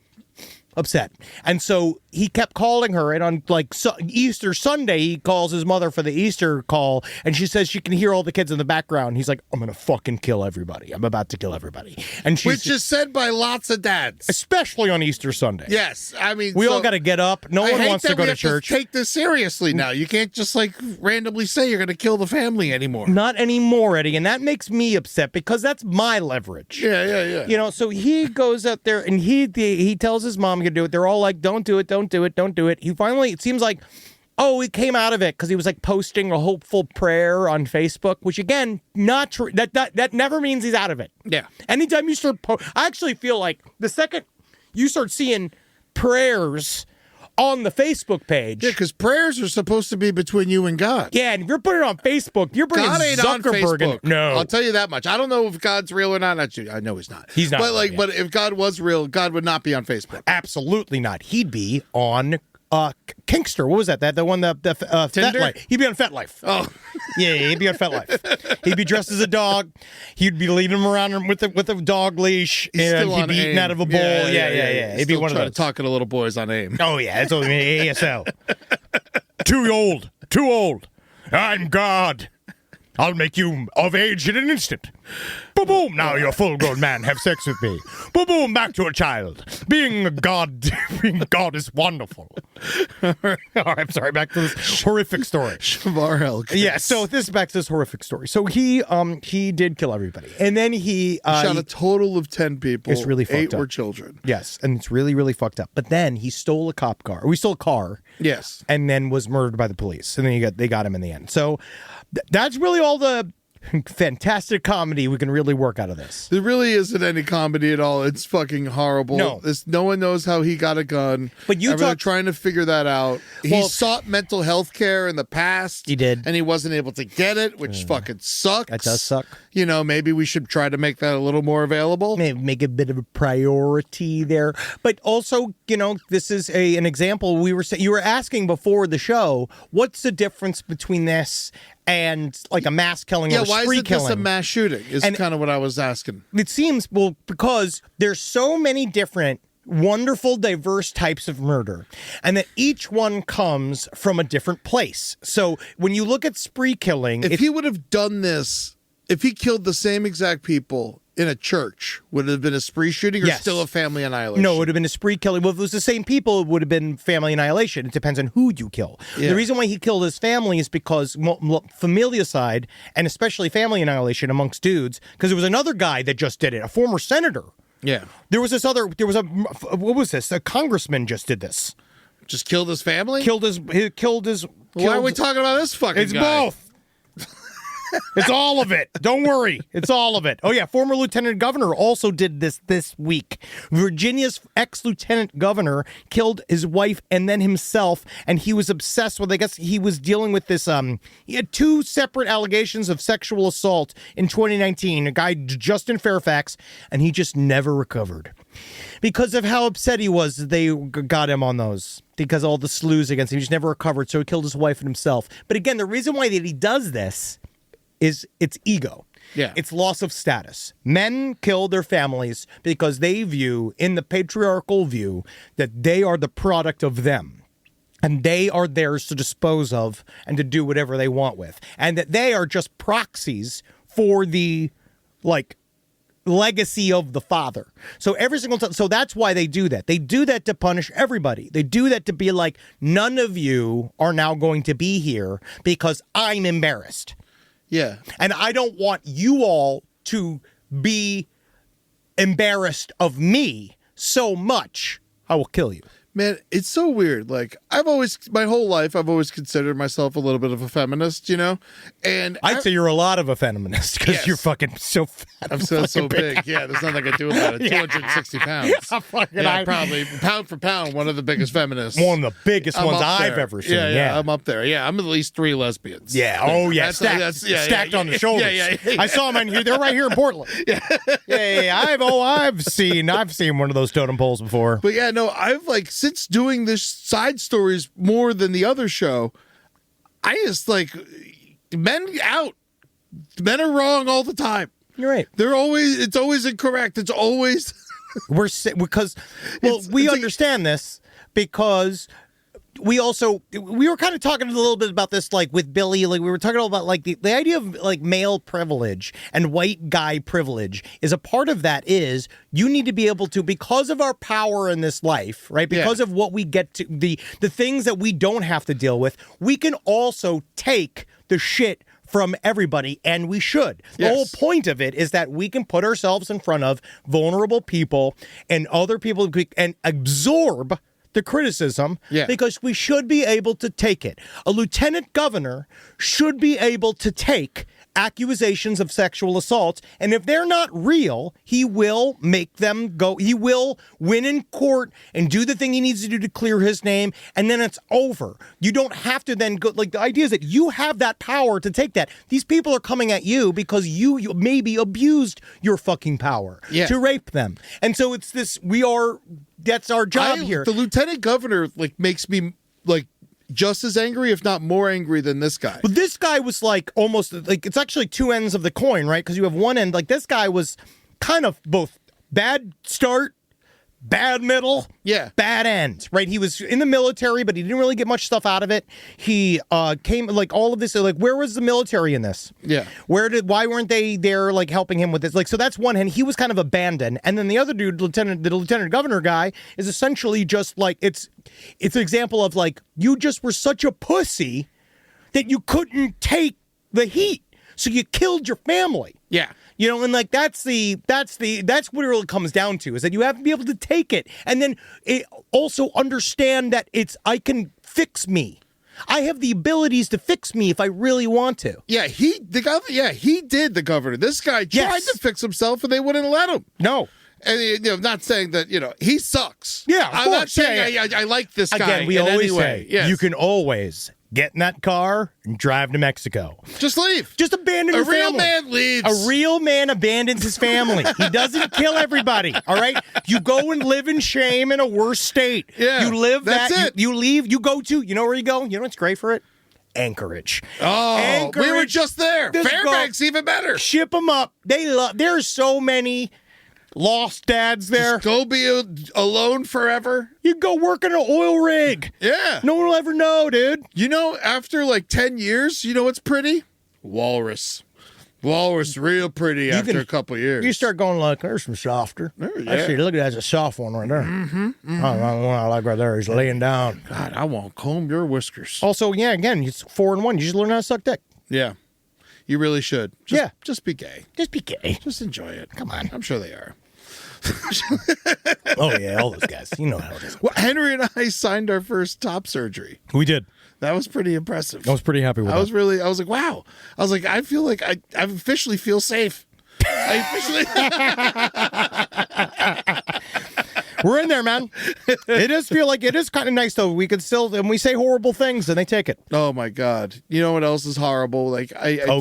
upset. And so he kept calling her, and on like Easter Sunday, he calls his mother for the Easter call, and she says she can hear all the kids in the background. He's like, I'm going to fucking kill everybody. I'm about to kill everybody. And Which is said by lots of dads. Especially on Easter Sunday. Yes. I mean, we all got to get up. No one wants to go to church. Take this seriously now. You can't just like randomly say you're going to kill the family anymore. Not anymore, Eddie. And that makes me upset because that's my leverage. Yeah. You know, so he goes out there and he tells his mom he can do it. They're all like, don't do it. He finally, it seems like, he came out of it because he was like posting a hopeful prayer on Facebook, which again, not true. That never means he's out of it. Yeah. Anytime you start, I actually feel like the second you start seeing prayers on the Facebook page. Yeah, because prayers are supposed to be between you and God. Yeah, and if you're putting it on Facebook, you're bringing God ain't on Zuckerberg in. Facebook. No. I'll tell you that much. I don't know if God's real or not. I know he's not. He's not. But real, but if God was real, God would not be on Facebook. Absolutely not. He'd be on Kinkster. What was that? The one that Tinder? FetLife. He'd be on FetLife. Oh, yeah, he'd be on FetLife. He'd be dressed as a dog. He'd be leading him around with a dog leash, and he'd be eating out of a bowl. Yeah. He'd be one of those. Talking to little boys on AIM. Oh yeah, it's only ASL. Too old. I'm God. I'll make you of age in an instant. Boom, boom. Now you're a full-grown man. Have sex with me. Boom, boom. Back to a child. Being God is wonderful. All right, I'm sorry. Back to this horrific story. Shamar Elkins. Yeah. So this is back to this horrific story. So he did kill everybody, and then he shot a total of 10 people. It's really fucked 8 up. were children. Yes, and it's really, really fucked up. But then he stole a cop car. We stole a car. Yes. And then was murdered by the police, and then they got him in the end. So that's really all the fantastic comedy we can really work out of this. There really isn't any comedy at all. It's fucking horrible. No one knows how he got a gun. But they're trying to figure that out. He sought mental health care in the past. He did. And he wasn't able to get it, which fucking sucks. That does suck. You know, maybe we should try to make that a little more available. Maybe make a bit of a priority there. But also, you know, this is an example. You were asking before the show, what's the difference between this and like a mass killing or a spree killing? Why isn't this a mass shooting is kind of what I was asking. It seems, because there's so many different wonderful, diverse types of murder, and that each one comes from a different place. So when you look at spree killing, If he would have done this, if he killed the same exact people in a church, would it have been a spree shooting or Yes. still a family annihilation? no, it would have been a spree killing. Well, if it was the same people, it would have been family annihilation. It depends on who you kill. Yeah. The reason why he killed his family is because familicide, and especially family annihilation amongst dudes, because there was another guy that just did it, a former senator. Yeah. What was this? A congressman just did this. Just killed his family? Why Why are we talking about this fucking It's guy? both. It's all of it. Don't worry. It's all of it. Oh, yeah. Former lieutenant governor also did this week. Virginia's ex-lieutenant governor killed his wife and then himself, and he was obsessed with, I guess he was dealing with this. He had 2 separate allegations of sexual assault in 2019. A guy, Justin Fairfax, and he just never recovered because of how upset he was that they got him on those. Because all the slews against him, he just never recovered, so he killed his wife and himself. But again, the reason why that he does this is it's ego. Yeah. It's loss of status. Men kill their families because they view, in the patriarchal view, that they are the product of them. And they are theirs to dispose of and to do whatever they want with. And that they are just proxies for the, legacy of the father. So every single time, so that's why they do that. They do that to punish everybody. They do that to be like, none of you are now going to be here because I'm embarrassed. Yeah. And I don't want you all to be embarrassed of me so much, I will kill you. Man, it's so weird. Like, my whole life, I've always considered myself a little bit of a feminist, And I'd say you're a lot of a feminist because Yes. you're fucking so fat. I'm so big. Yeah, there's nothing I can do about it. 260 pounds. Probably pound for pound, one of the biggest feminists. One of the biggest I'm ones up I've there. ever seen. Yeah, I'm up there. Yeah, I'm at least 3 lesbians. Yeah. Oh, yeah. That's- Stacked on the shoulders. Yeah. I saw them in here. They're right here in Portland. Yeah. I've seen one of those totem poles before. But yeah, no, I've since doing this side stories more than the other show, I just men out. Men are wrong all the time. You're right. It's always incorrect. It's always we understand this because we were kind of talking a little bit about this, with Billy, we were talking about the idea of male privilege and white guy privilege is a part of that is you need to be able to, because of our power in this life, right? Because of what we get to, the things that we don't have to deal with, we can also take the shit from everybody, and we should. The whole point of it is that we can put ourselves in front of vulnerable people and other people and absorb the criticism because we should be able to take it. A lieutenant governor should be able to take accusations of sexual assault, and if they're not real, he will make them go. He will win in court and do the thing he needs to do to clear his name, and then it's over. You don't have to then go. The idea is that you have that power to take that. These people are coming at you because you maybe abused your fucking power to rape them, and so it's this. That's our job here. The lieutenant governor makes me just as angry, if not more angry than this guy. But this guy was almost it's actually 2 ends of the coin, right? Because you have one end, this guy was kind of both bad start, bad middle, bad end, right? He was in the military, but he didn't really get much stuff out of it. He came all of this, where was the military in this? Yeah. Why weren't they there helping him with this? So that's one hand. He was kind of abandoned. And then the other dude, the lieutenant governor guy, is essentially just it's an example of you just were such a pussy that you couldn't take the heat. So you killed your family. Yeah. And that's what it really comes down to, is that you have to be able to take it and then also understand that I can fix me. I have the abilities to fix me if I really want to. Yeah, he did, the governor. This guy tried to fix himself and they wouldn't let him. No. And not saying that, he sucks. Yeah, of I'm course. not saying I like this guy. Again, we in always any way. say, you can always get in that car and drive to Mexico. Just leave. Just abandon your family. A real man leaves. A real man abandons his family. He doesn't kill everybody, all right? You go and live in shame in a worse state. Yeah, you live that's that. it. You leave. You go to, you know where you go? You know what's great for it? Anchorage. Oh, Anchorage, we were just there. Just Fairbanks, even better. Ship them up. There's so many lost dads there. Just go be alone forever. You go work in an oil rig. Yeah. No one will ever know, dude. You know, after like 10 years, you know what's pretty? Walrus. Walrus real pretty after a couple years. You start going like, there's some softer. Yeah. Actually, look at that. That's a soft one right there. Oh, the one I like right there. He's laying down. God, I won't comb your whiskers. Also, yeah, again, it's 4 and 1. You just learn how to suck dick. Yeah. You really should. Just be gay. Just be gay. Just enjoy it. Come on. I'm sure they are. Oh, yeah, all those guys. You know how it is. Well, Henry and I signed our first top surgery. We did. That was pretty impressive. I was pretty happy with that. I was like, wow. I was like, I feel like I officially feel safe. We're in there, man. It does feel like it is kind of nice, though. We could still, and we say horrible things, and they take it. Oh my God! You know what else is horrible? Like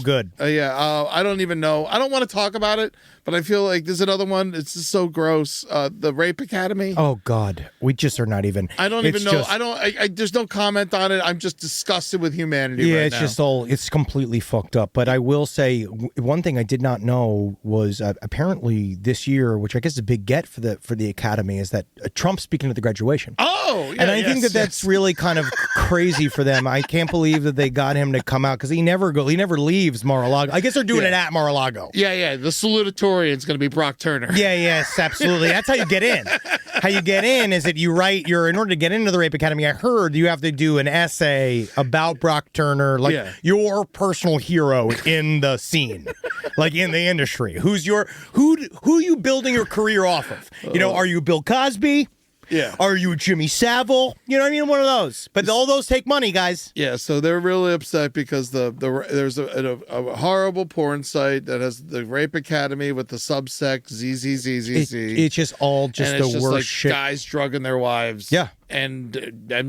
good. Yeah. I don't even know. I don't want to talk about it, but I feel like there's another one. It's just so gross. The Rape Academy. Oh God, we just are not even. I don't even know. I there's no comment on it. I'm just disgusted with humanity. Yeah, right it's now. just it's completely fucked up. But I will say one thing I did not know was apparently this year, which I guess is a big get for the Academy, is that Trump's speaking at the graduation. Oh, yeah, and I think that's really kind of crazy for them. I can't believe that they got him to come out because he never leaves Mar-a-Lago. I guess they're doing it at Mar-a-Lago. Yeah. The salutatorian is going to be Brock Turner. Yeah, yes, absolutely. That's how you get in. How you get in is that in order to get into the Rape Academy, I heard you have to do an essay about Brock Turner, your personal hero in the scene, like in the industry. Who are you building your career off of? You know, are you Bill Cosby? Yeah. Are you Jimmy Savile? You know what I mean? One of those. But all those take money, guys. Yeah, so they're really upset because there's a horrible porn site that has the Rape Academy with the subsect ZZZZZ. It's just the worst like shit. Guys drugging their wives. Yeah. And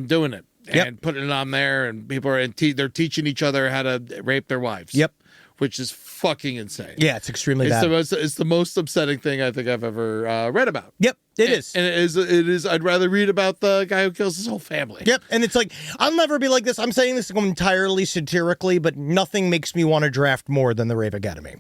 doing it. Yep. And putting it on there, and people are they're teaching each other how to rape their wives. Yep. Which is fucking insane. Yeah, it's extremely bad. It's the most upsetting thing I think I've ever read about. Yep, it is. And it is. I'd rather read about the guy who kills his whole family. Yep, and it's like, I'll never be like this. I'm saying this entirely satirically, but nothing makes me want to draft more than the Rape Academy.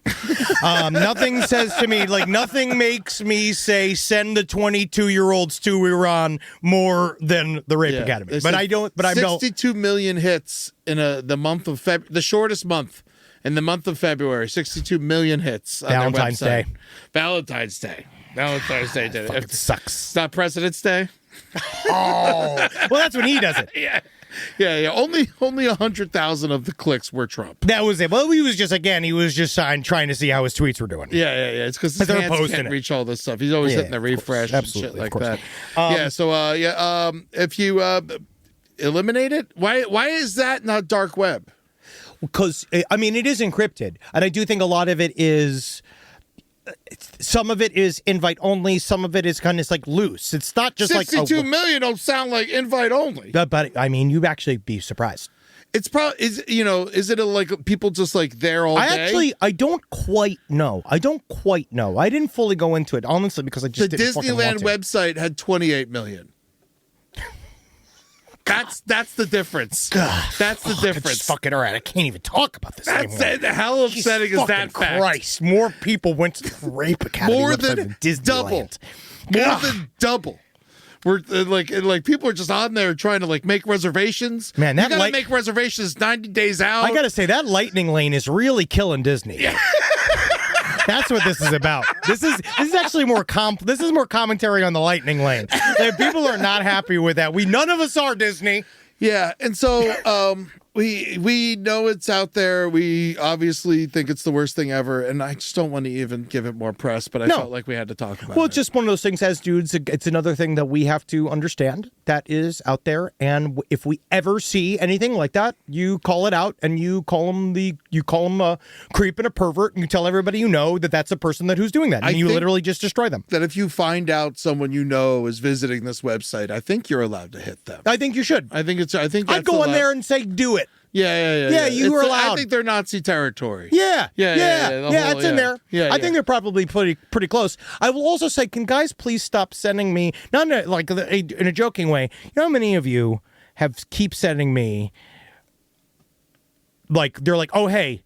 Nothing says to me, nothing makes me say, send the 22-year-olds to Iran more than the Rape Academy. But I don't, but I don't. 62 million hits in the month of February, the shortest month. In the month of February, 62 million hits on Valentine's their website. Day. Valentine's Day did it. It sucks. It's not President's Day. Oh, well, that's when he does it. Yeah. Only 100,000 of the clicks were Trump. That was it. Well, he was just trying to see how his tweets were doing. Yeah. It's because his hands can't reach all this stuff. He's always hitting the refresh and shit like that. If you eliminate it, why is that not dark web? Because, I mean, it is encrypted. And I do think a lot of it is, some of it is invite only. Some of it is kind of loose. It's not just 62 million don't sound like invite only. But I mean, you'd actually be surprised. It's probably, is it like people just there all day? I don't quite know. I didn't fully go into it, honestly, because I just didn't fucking want to. The Disneyland website had 28 million. That's the difference. That's the difference. Fucking all right. I can't even talk about this anymore. How upsetting is that fact? Christ, more people went to the Rape Academy more than double. More than double. We're like people are just on there trying to make reservations. Man, you gotta make reservations 90 days out. I gotta say that lightning lane is really killing Disney. Yeah. That's what this is about. This is actually more This is more commentary on the lightning lane. People are not happy with that. None of us are Disney. Yeah, and so we know it's out there. We obviously think it's the worst thing ever, and I just don't want to even give it more press. But I felt like we had to talk about it. Well, it's just one of those things. As dudes, it's another thing that we have to understand that is out there. And if we ever see anything like that, you call it out, and you call them a creep and a pervert, and you tell everybody you know that that's a person who's doing that, and you literally just destroy them. That if you find out someone you know is visiting this website, I think you're allowed to hit them. I think you should. I think I'd go in there and say, do it. Yeah. You were allowed. I think they're Nazi territory. Yeah. It's in there. I think they're probably pretty close. I will also say, can guys please stop sending me, not in a joking way, you know how many of you keep sending me, they're like, oh, hey,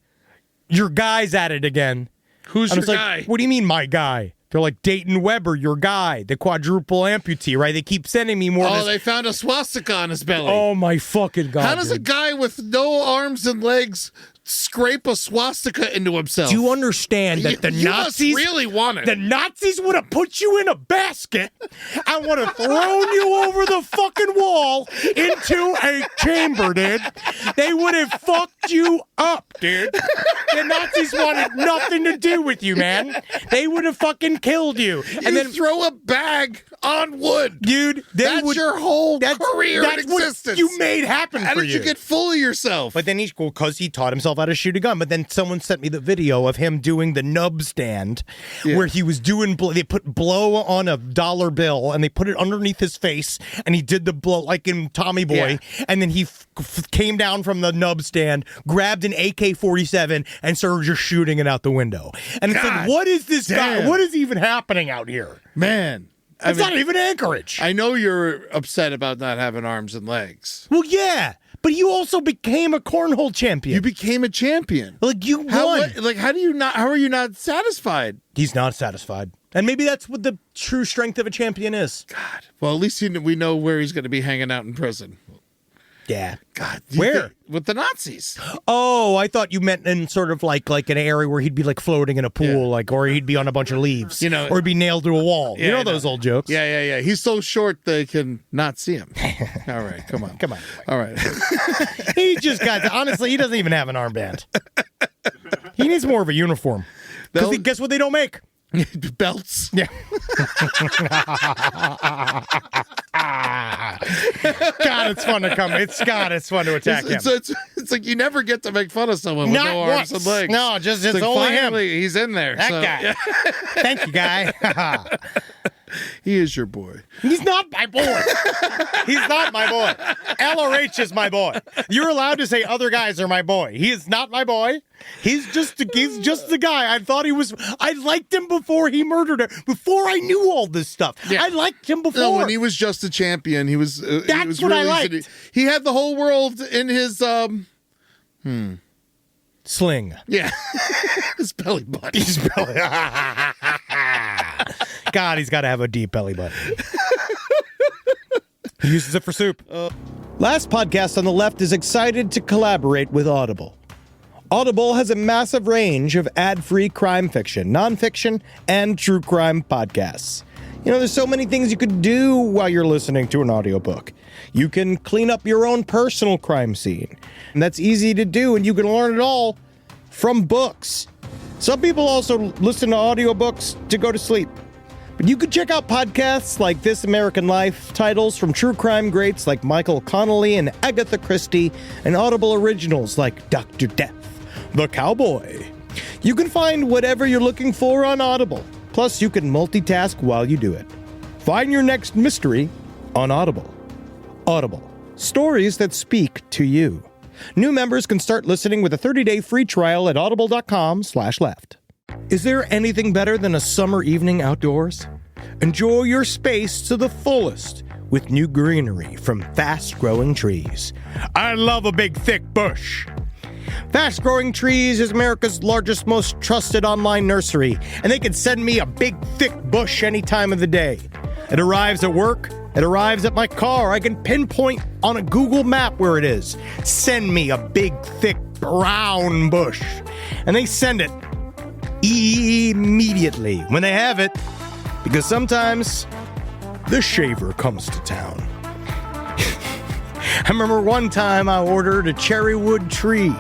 your guy's at it again. Who's your guy? What do you mean my guy? They're like, Dayton Weber, your guy, the quadruple amputee, right? They keep sending me more. Oh, they found a swastika on his belly. Oh, my fucking God. How does a guy with no arms and legs scrape a swastika into himself? Do you understand that the you Nazis must really want it? The Nazis would have put you in a basket and would have thrown you over the fucking wall into a chamber, dude. They would have fucked you up, dude. The Nazis wanted nothing to do with you, man. They would have fucking killed you. And then throw a bag on wood. Dude, that's your whole career in existence. What you made happen How for did you get full of yourself? But then because he taught himself how to shoot a gun. But then someone sent me the video of him doing the nub stand where he was doing, they put blow on a dollar bill and they put it underneath his face and he did the blow like in Tommy Boy. Yeah. And then he came down from the nub stand, grabbed an AK-47 and started just shooting it out the window. And it's like, what is this guy? What is even happening out here? Man. It's not even Anchorage. I know you're upset about not having arms and legs. Well, yeah, but you also became a cornhole champion. You became a champion. Like you won. How are you not satisfied? He's not satisfied. And maybe that's what the true strength of a champion is. God. Well, at least we know where he's going to be hanging out in prison. Yeah. God. Where? With the Nazis. Oh, I thought you meant in sort of like an area where he'd be like floating in a pool, or he'd be on a bunch of leaves, or he'd be nailed to a wall. Yeah, those old jokes. Yeah. He's so short they can not see him. All right, come on. All right. He just honestly, he doesn't even have an armband. He needs more of a uniform. Because guess what they don't make? Belts. Yeah. God, it's fun to come. It's fun to attack him. It's like you never get to make fun of someone with no arms and legs. No, just it's only like him. He's in there. That guy. Yeah. Thank you, guy. He is your boy. He's not my boy. He's not my boy. LRH is my boy. You're allowed to say other guys are my boy. He is not my boy. He's just the guy. I liked him before he murdered her. Before I knew all this stuff. Yeah. I liked him before. No, when he was just a champion, he was. That's what I liked. He had the whole world in his sling. Yeah, his belly button. God, he's got to have a deep belly button. He uses it for soup. Last Podcast on the Left is excited to collaborate with Audible. Audible has a massive range of ad-free crime fiction, nonfiction, and true crime podcasts. There's so many things you could do while you're listening to an audiobook. You can clean up your own personal crime scene. And that's easy to do, and you can learn it all from books. Some people also listen to audiobooks to go to sleep. But you could check out podcasts like This American Life, titles from true crime greats like Michael Connelly and Agatha Christie, and Audible originals like Dr. Death, The Cowboy. You can find whatever you're looking for on Audible. Plus, you can multitask while you do it. Find your next mystery on Audible. Audible. Stories that speak to you. New members can start listening with a 30-day free trial at audible.com/left. Is there anything better than a summer evening outdoors? Enjoy your space to the fullest with new greenery from Fast Growing Trees. I love a big, thick bush. Fast Growing Trees is America's largest, most trusted online nursery, and they can send me a big, thick bush any time of the day. It arrives at work. It arrives at my car. I can pinpoint on a Google map where it is. Send me a big, thick, brown bush. And they send it immediately when they have it, because sometimes the shaver comes to town. I remember one time I ordered a cherrywood tree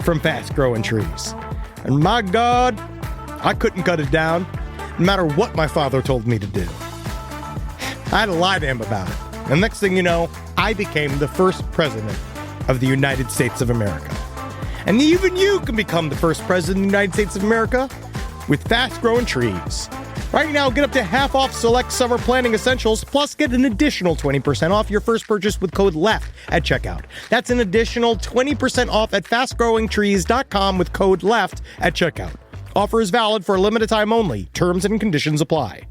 from Fast Growing Trees, and my God, I couldn't cut it down no matter what my father told me to do. I had to lie to him about it, and next thing you know, I became the first president of the United States of America. And even you can become the first president of the United States of America with Fast Growing Trees. Right now, get up to half off select summer planning essentials, plus get an additional 20% off your first purchase with code LEFT at checkout. That's an additional 20% off at fastgrowingtrees.com with code LEFT at checkout. Offer is valid for a limited time only. Terms and conditions apply.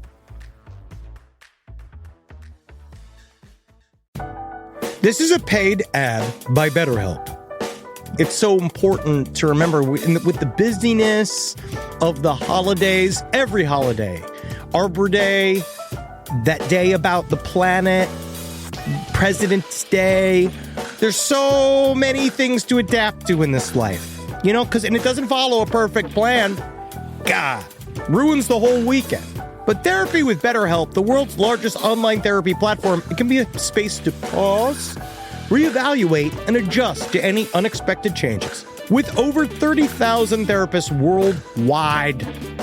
This is a paid ad by BetterHelp. It's so important to remember with the busyness of the holidays, every holiday, Arbor Day, that day about the planet, President's Day. There's so many things to adapt to in this life, and it doesn't follow a perfect plan. God, ruins the whole weekend. But therapy with BetterHelp, the world's largest online therapy platform, it can be a space to pause, reevaluate, and adjust to any unexpected changes. With over 30,000 therapists worldwide,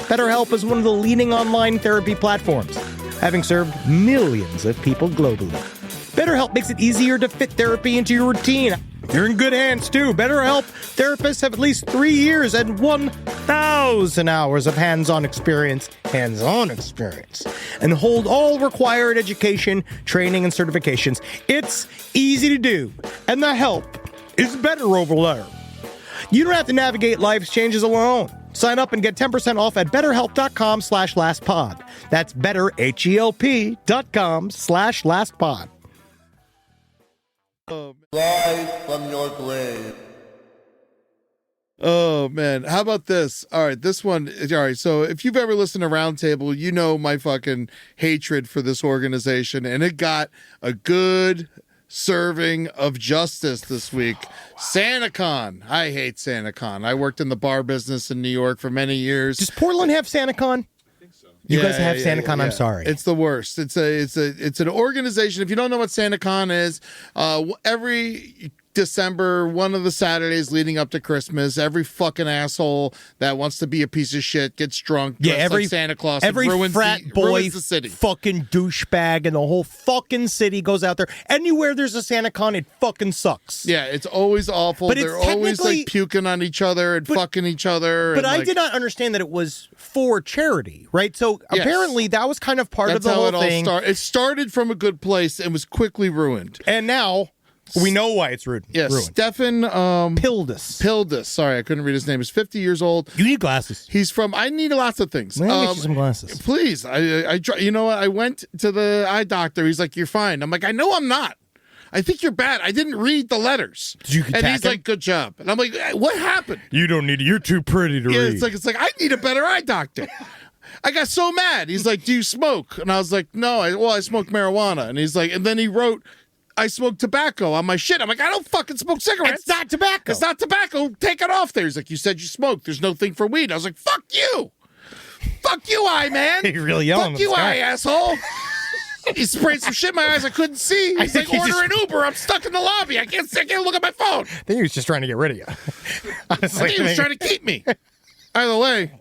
BetterHelp is one of the leading online therapy platforms, having served millions of people globally. BetterHelp makes it easier to fit therapy into your routine. You're in good hands, too. BetterHelp therapists have at least 3 years and 1,000 hours of hands-on experience, and hold all required education, training, and certifications. It's easy to do, and the help is better over there. You don't have to navigate life's changes alone. Sign up and get 10% off at betterhelp.com/lastpod. That's betterhelp.com/lastpod. Rise from your grave. Oh, man. How about this? All right, this one. All right, so if you've ever listened to Roundtable, you know my fucking hatred for this organization, and it got a good serving of justice this week. SantaCon. I hate SantaCon. I worked in the bar business in New York for many years. Does Portland have SantaCon? You guys have SantaCon? Yeah. I'm sorry. It's the worst. It's an organization. If you don't know what SantaCon is, every December, one of the Saturdays leading up to Christmas, every fucking asshole that wants to be a piece of shit gets drunk. Every like Santa Claus. Every frat boy, the city. Fucking douchebag, and the whole fucking city goes out there. Anywhere there's a SantaCon, it fucking sucks. Yeah, it's always awful. But they're always like puking on each other and fucking each other. But I did not understand that it was for charity, right? So apparently that was kind of part of the whole thing. It started from a good place and was quickly ruined. And now we know why it's ruined. Yeah, Stefan Pildus. Sorry, I couldn't read his name. He's 50 years old. You need glasses. He's from. I need lots of things. Let me get you some glasses, please. I you know what? I went to the eye doctor. He's like, "You're fine." I'm like, "I know I'm not. I think you're bad. I didn't read the letters." And he's like, "Good job." And I'm like, "What happened?" You don't need it. You're too pretty to read. It's like I need a better eye doctor. I got so mad. He's like, "Do you smoke?" And I was like, "No. I smoke marijuana." And he's like, and then he wrote, "I smoke tobacco" on my shit. I'm like, I don't fucking smoke cigarettes. It's not tobacco. It's not tobacco. Take it off there. He's like, "You said you smoked. There's no thing for weed." I was like, "Fuck you. Fuck you, eye man." You're really yelling. Fuck you, eye asshole. He sprayed some shit in my eyes. I couldn't see. He's like, "Order an Uber. I'm stuck in the lobby. I can't look at my phone." I think he was just trying to get rid of you. I think he was trying to keep me. Either way,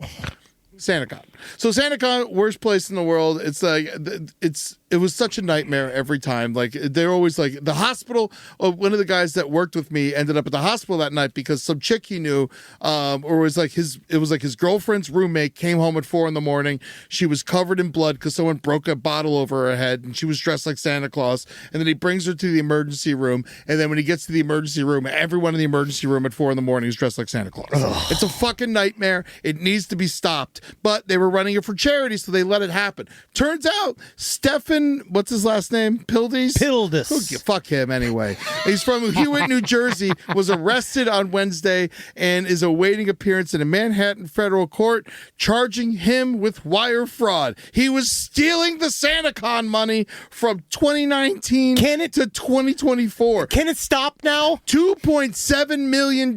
SantaCon. So SantaCon, worst place in the world. It's like it was such a nightmare every time. Like they're always like the hospital. One of the guys that worked with me ended up at the hospital that night because some chick he knew, or it was like his girlfriend's roommate came home at 4 a.m. She was covered in blood because someone broke a bottle over her head, and she was dressed like Santa Claus. And then he brings her to the emergency room, and then when he gets to the emergency room, everyone in the emergency room at 4 a.m. is dressed like Santa Claus. Ugh. It's a fucking nightmare. It needs to be stopped. But they were running it for charity, so they let it happen. Turns out, Stefan, what's his last name? Pildus. Fuck him anyway. He's from Hewitt, New Jersey, was arrested on Wednesday and is awaiting appearance in a Manhattan federal court, charging him with wire fraud. He was stealing the SantaCon money from 2019 to 2024. Can it stop now? $2.7 million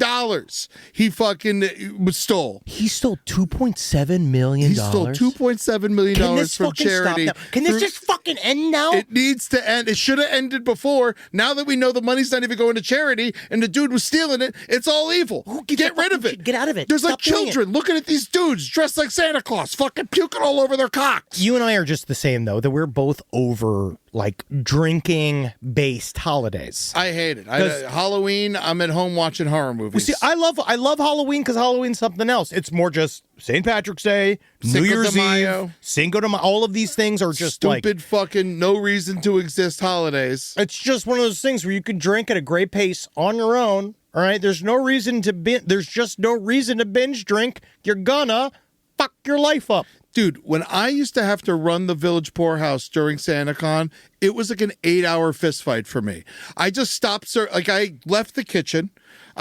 he fucking stole. He stole $2.7 million. He stole $2.7 million from charity. Can this just fucking end now? It needs to end. It should have ended before. Now that we know the money's not even going to charity and the dude was stealing it, it's all evil. Get rid of it. Get out of it. There's like children looking at these dudes dressed like Santa Claus, fucking puking all over their cocks. You and I are just the same, though, that we're both over like drinking-based holidays. I hate it. Halloween, I'm at home watching horror movies. Well, see, I love Halloween because Halloween's something else. It's more just St. Patrick's Day, New Year's Eve, Cinco de Mayo. All of these things are just stupid fucking no reason to exist holidays. It's just one of those things where you can drink at a great pace on your own. All right, there's no reason to there's just no reason to binge drink. You're gonna fuck your life up. Dude, when I used to have to run the Village Poorhouse during SantaCon, it was like an 8-hour fist fight for me. I just stopped, I left the kitchen.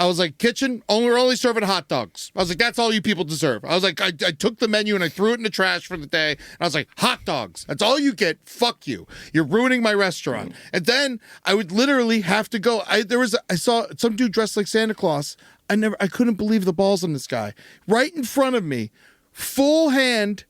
I was like, kitchen, we're only serving hot dogs. I was like, that's all you people deserve. I was like, I took the menu and I threw it in the trash for the day. And I was like, hot dogs. That's all you get. Fuck you. You're ruining my restaurant. And then I would literally have to go. I saw some dude dressed like Santa Claus. I couldn't believe the balls on this guy. Right in front of me, full hand,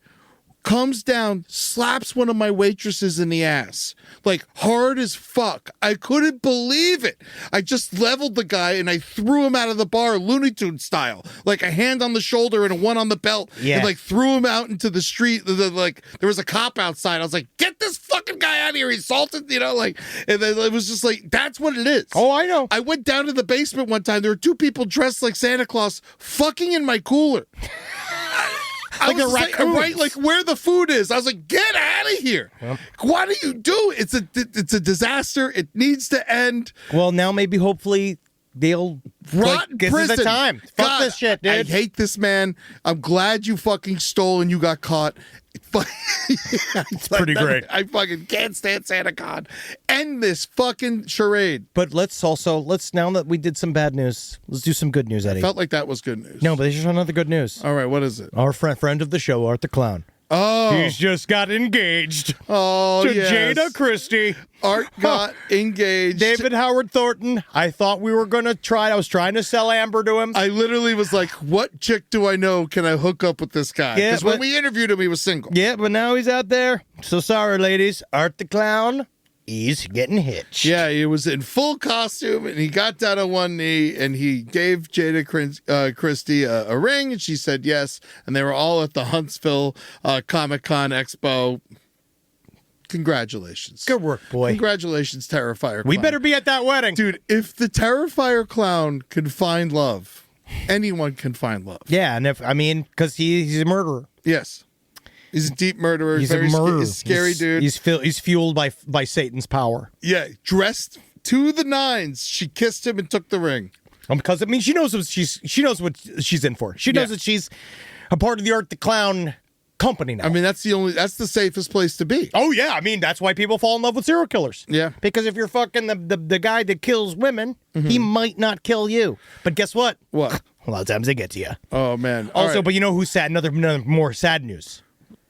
comes down, slaps one of my waitresses in the ass. Like, hard as fuck. I couldn't believe it. I just leveled the guy and I threw him out of the bar, Looney Tunes style. Like, a hand on the shoulder and a one on the belt. Yeah. And, like, threw him out into the street. Like, there was a cop outside. I was like, get this fucking guy out of here. He assaulted, like, and then it was just like, that's what it is. Oh, I know. I went down to the basement one time. There were two people dressed like Santa Claus fucking in my cooler. Like a raccoon. Right, like where the food is. I was like, get out of here. Yep. What do you do? It's a disaster. It needs to end. Well, now maybe hopefully they'll rot in this prison. is the time. Fuck God, this shit, dude. I hate this man. I'm glad you fucking stole and you got caught. It's pretty great. I fucking can't stand SantaCon. End this fucking charade. But let's now that we did some bad news, let's do some good news, Eddie. Felt like that was good news. No, but there's another good news. All right, what is it? Our friend of the show, Art the Clown. Oh, He's just got engaged. Oh, to yes. Jada Christie. Art got engaged. David Howard Thornton. I thought we were going to try. I was trying to sell Amber to him. I literally was like, what chick do I know can I hook up with this guy? Yeah, Because when we interviewed him, he was single. Yeah, but now he's out there. So sorry, ladies. Art the Clown, he's getting hitched. Yeah, he was in full costume, and he got down on one knee, and he gave Jada Christie a ring, and she said yes, and they were all at the Huntsville Comic-Con Expo. Congratulations. Good work, boy. Congratulations, Terrifier Clown. We better be at that wedding. Dude, if the Terrifier Clown can find love, anyone can find love. Yeah, and because he's a murderer. Yes. He's a deep murderer. He's a murderer. He's a scary dude. He's fueled by Satan's power. Yeah, dressed to the nines. She kissed him and took the ring. Because she knows what she's in for. She knows that she's a part of the Art the Clown company now. I mean, that's the safest place to be. Oh yeah, that's why people fall in love with serial killers. Yeah, because if you're fucking the guy that kills women, he might not kill you. But guess what? What? A lot of times they get to you. Oh man. Also, right. But you know who's sad? Another more sad news.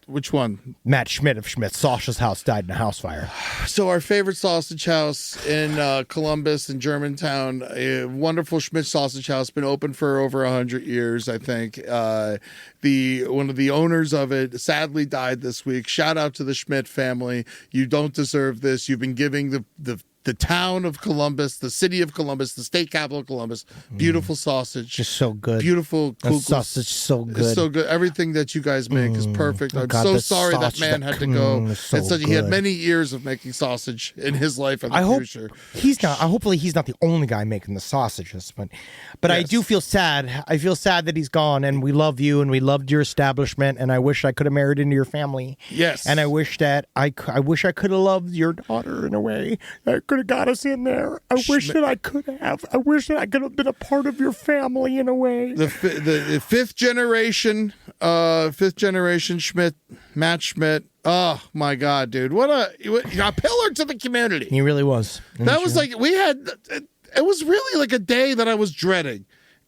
Which one? Matt Schmidt of Schmidt. Sasha's house died in a house fire. So our favorite sausage house in Columbus and Germantown, a wonderful Schmidt sausage house, been open for over 100 years, I think. One of the owners of it sadly died this week. Shout out to the Schmidt family. You don't deserve this. You've been giving the town of Columbus, the city of Columbus, the state capital of Columbus, beautiful sausage. Just so good. Beautiful kugels. Sausage so good. It's so good. Everything that you guys make is perfect. I'm so sorry that man had to go. He had many years of making sausage in his life in the future. Hopefully he's not the only guy making the sausages, but yes. I do feel sad. I feel sad that he's gone, and we love you, and we loved your establishment, and I wish I could have married into your family. Yes. And I wish that I wish I could have loved your daughter in a way that could have got us in there. I wish that I could have. I wish that I could have been a part of your family in a way. The fifth generation Schmidt, Matt Schmidt. Oh my God, dude! What a pillar to the community. He really was. That was like it was really like a day that I was dreading.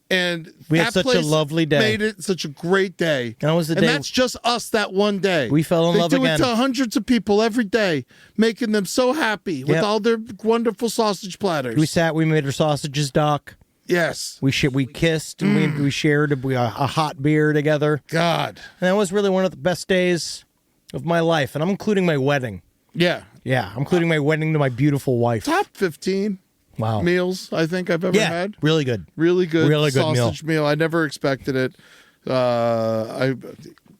And we had such a lovely day. Made it such a great day. That was the day. And that's just us that one day. We fell in love again. They do it to hundreds of people every day, making them so happy with all their wonderful sausage platters. We made our sausages, Doc. Yes. We kissed and we shared a hot beer together. God. And that was really one of the best days of my life. And I'm including my wedding. Yeah. Yeah, I'm including my wedding to my beautiful wife. Top 15. Wow. Meals I think I've ever had. Really good. Really good sausage meal. I never expected it. I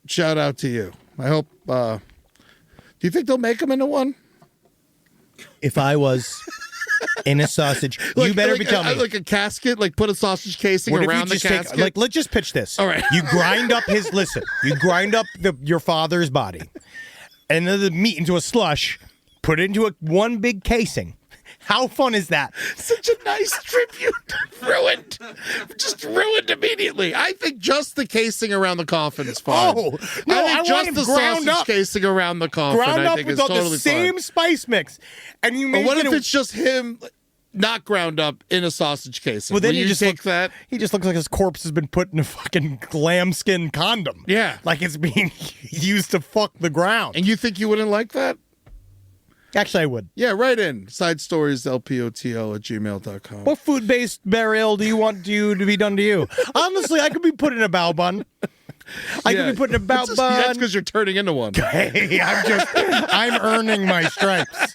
shout out to you. I hope do you think they'll make them into one? If I was in a sausage, you better be telling me. Like a casket, like put a sausage casing around the casket. Let's just pitch this. All right. You grind up your father's body and then the meat into a slush, put it into one big casing. How fun is that? Such a nice tribute. Ruined. Just ruined immediately. I think just the casing around the coffin is fine. Oh, no, I just want him the ground sausage up. casing around the coffin. Ground I up think with is all totally the same fine. spice mix. And you make But what if it's just him not ground up in a sausage casing. Well, then Will you just take that. He just looks like his corpse has been put in a fucking lambskin condom. Yeah. Like it's being used to fuck the ground. And you think you wouldn't like that? Actually, I would. Yeah, right in. Side stories, lpotl@gmail.com. What food-based burial do you want to be done to you? Honestly, I could be put in a bow bun. I could be put in a bow bun. That's because you're turning into one. Hey, I'm earning my stripes.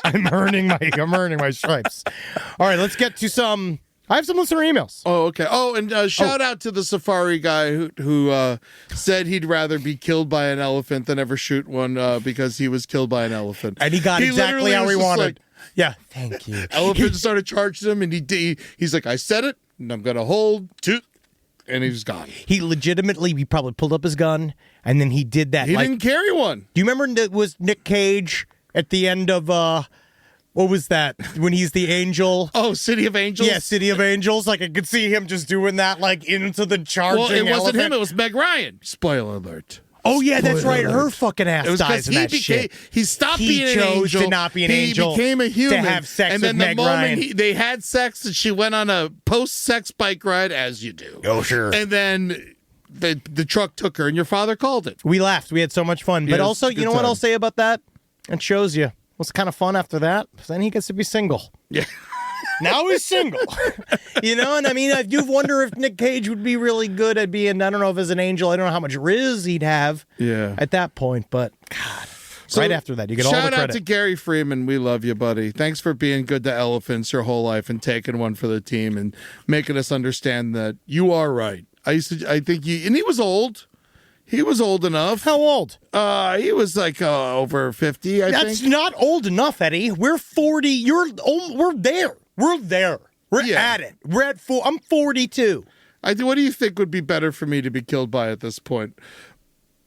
I'm earning my stripes. All right, let's get to some. I have some listener emails. Oh, okay. Oh, and shout out to the safari guy who said he'd rather be killed by an elephant than ever shoot one because he was killed by an elephant. And he got exactly how he wanted. Like, yeah, thank you. Elephant started charging him, and he's like, I said it, and I'm going to hold two. And he was gone. He probably pulled up his gun, and then he did that. He didn't carry one. Do you remember that was Nick Cage at the end of, what was that? When he's the angel? Oh, City of Angels? Yeah, City of Angels. Like, I could see him just doing that, like, into the charging Well, it wasn't elephant. him. It was Meg Ryan. Spoiler alert. Oh, yeah, that's Spoiler right. alert. Her fucking ass It was dies in that shit. He stopped He being an chose angel. to not be an angel. He became a human. To have sex and with then Meg the moment Ryan. they had sex, and she went on a post-sex bike ride, as you do. Oh, sure. And then the truck took her, and your father called it. We laughed. We had so much fun. Yeah, But it was also, a you good know what time. I'll say about that? It shows you what's kind of fun after that. Then he gets to be single. Yeah. Now he's single. And I mean, I do wonder if Nick Cage would be really good at being, I don't know if as an angel, I don't know how much riz he'd have at that point, but God. So, right after that, you get all the shout credit. out to Gary Freeman. We love you, buddy. Thanks for being good to elephants your whole life and taking one for the team and making us understand that you are right. I think and he was old. He was old enough. How old? He was like over 50, I think. That's not old enough, Eddie. We're 40. We're there. We're there. We're at it. We're at I'm 42. What do you think would be better for me to be killed by at this point?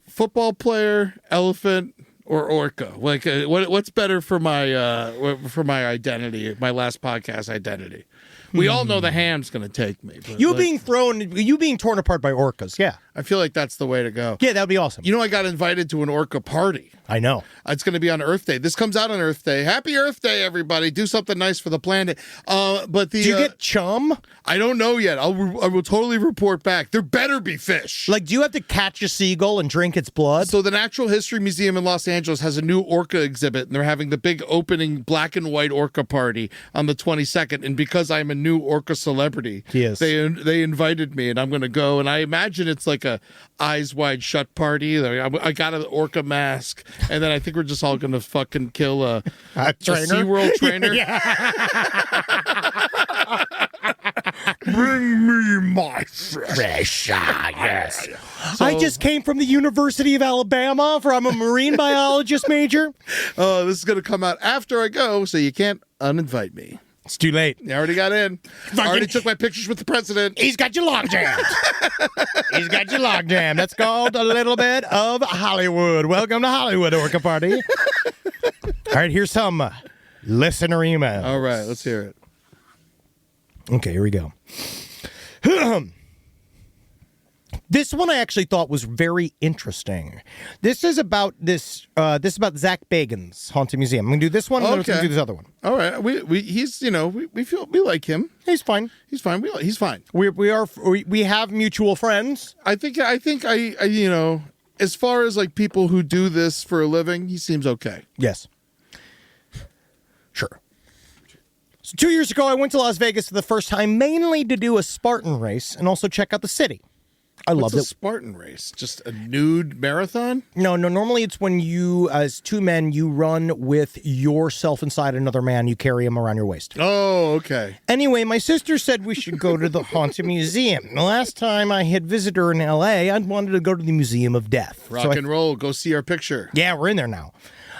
Football player, elephant, or orca? Like, what's better for my identity? My last podcast identity. We all know the ham's going to take me. But You being torn apart by orcas. Yeah. I feel like that's the way to go. Yeah, that would be awesome. You know, I got invited to an orca party. I know. It's going to be on Earth Day. This comes out on Earth Day. Happy Earth Day, everybody. Do something nice for the planet. But Do you get chum? I don't know yet. I will totally report back. There better be fish. Like, do you have to catch a seagull and drink its blood? So the Natural History Museum in Los Angeles has a new orca exhibit, and they're having the big opening black and white orca party on the 22nd. And because I'm a new orca celebrity, Yes. they invited me, and I'm going to go. And I imagine it's like a Eyes Wide Shut party. I got an orca mask, and then I think we're just all going to fucking kill a trainer? SeaWorld trainer. Bring me my fresh yes. I just came from the University of Alabama, where I'm a marine biologist major. Oh, this is going to come out after I go, so you can't uninvite me. It's too late. I already got in. I already took my pictures with the president. He's got you log jammed. He's got you log jammed. That's called a little bit of Hollywood. Welcome to Hollywood, Orca Party. All right, here's some listener emails. All right, let's hear it. Okay, here we go. This one I actually thought was very interesting. This is about about Zach Bagans' Haunted Museum. I'm gonna do this one, and then I'm gonna do this other one. All right, we like him. He's fine. He's fine. He's fine. We have mutual friends. I think as far as like people who do this for a living, he seems okay. Yes. Sure. So 2 years ago, I went to Las Vegas for the first time, mainly to do a Spartan race and also check out the city. I loved What's a it. Spartan race? Just a nude marathon? No. Normally, it's when you, as two men, you run with yourself inside another man. You carry him around your waist. Oh, okay. Anyway, my sister said we should go to the Haunted Museum. The last time I had visited her in L.A., I wanted to go to the Museum of Death. Rock and roll. Go see our picture. Yeah, we're in there now.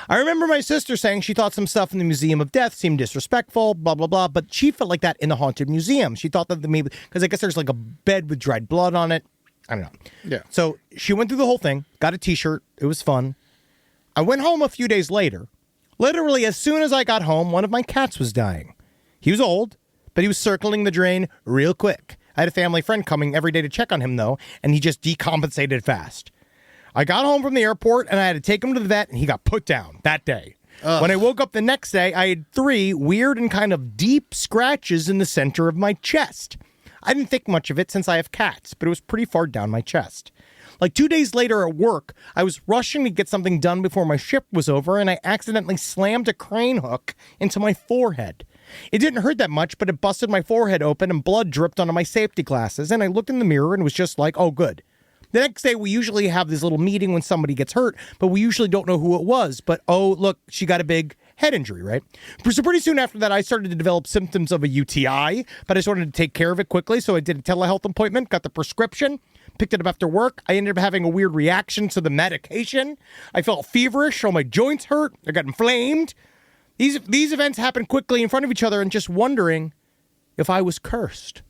I remember my sister saying she thought some stuff in the Museum of Death seemed disrespectful, blah, blah, blah, but she felt like that in the Haunted Museum. She thought that maybe, because I guess there's like a bed with dried blood on it. I don't know. Yeah. So she went through the whole thing, got a t-shirt. It was fun. I went home a few days later. Literally, as soon as I got home, one of my cats was dying. He was old, but he was circling the drain real quick. I had a family friend coming every day to check on him, though, and he just decompensated fast. I got home from the airport, and I had to take him to the vet, and he got put down that day. When I woke up the next day, I had 3 weird and kind of deep scratches in the center of my chest. I didn't think much of it since I have cats, but it was pretty far down my chest. Like 2 days later at work, I was rushing to get something done before my shift was over, and I accidentally slammed a crane hook into my forehead. It didn't hurt that much, but it busted my forehead open and blood dripped onto my safety glasses, and I looked in the mirror and was just like, oh, good. The next day, we usually have this little meeting when somebody gets hurt, but we usually don't know who it was. But, oh, look, she got a big head injury, right? So pretty soon after that, I started to develop symptoms of a UTI, but I just wanted to take care of it quickly, so I did a telehealth appointment, got the prescription, picked it up after work. I ended up having a weird reaction to the medication. I felt feverish, all my joints hurt, I got inflamed. These events happened quickly in front of each other, and just wondering if I was cursed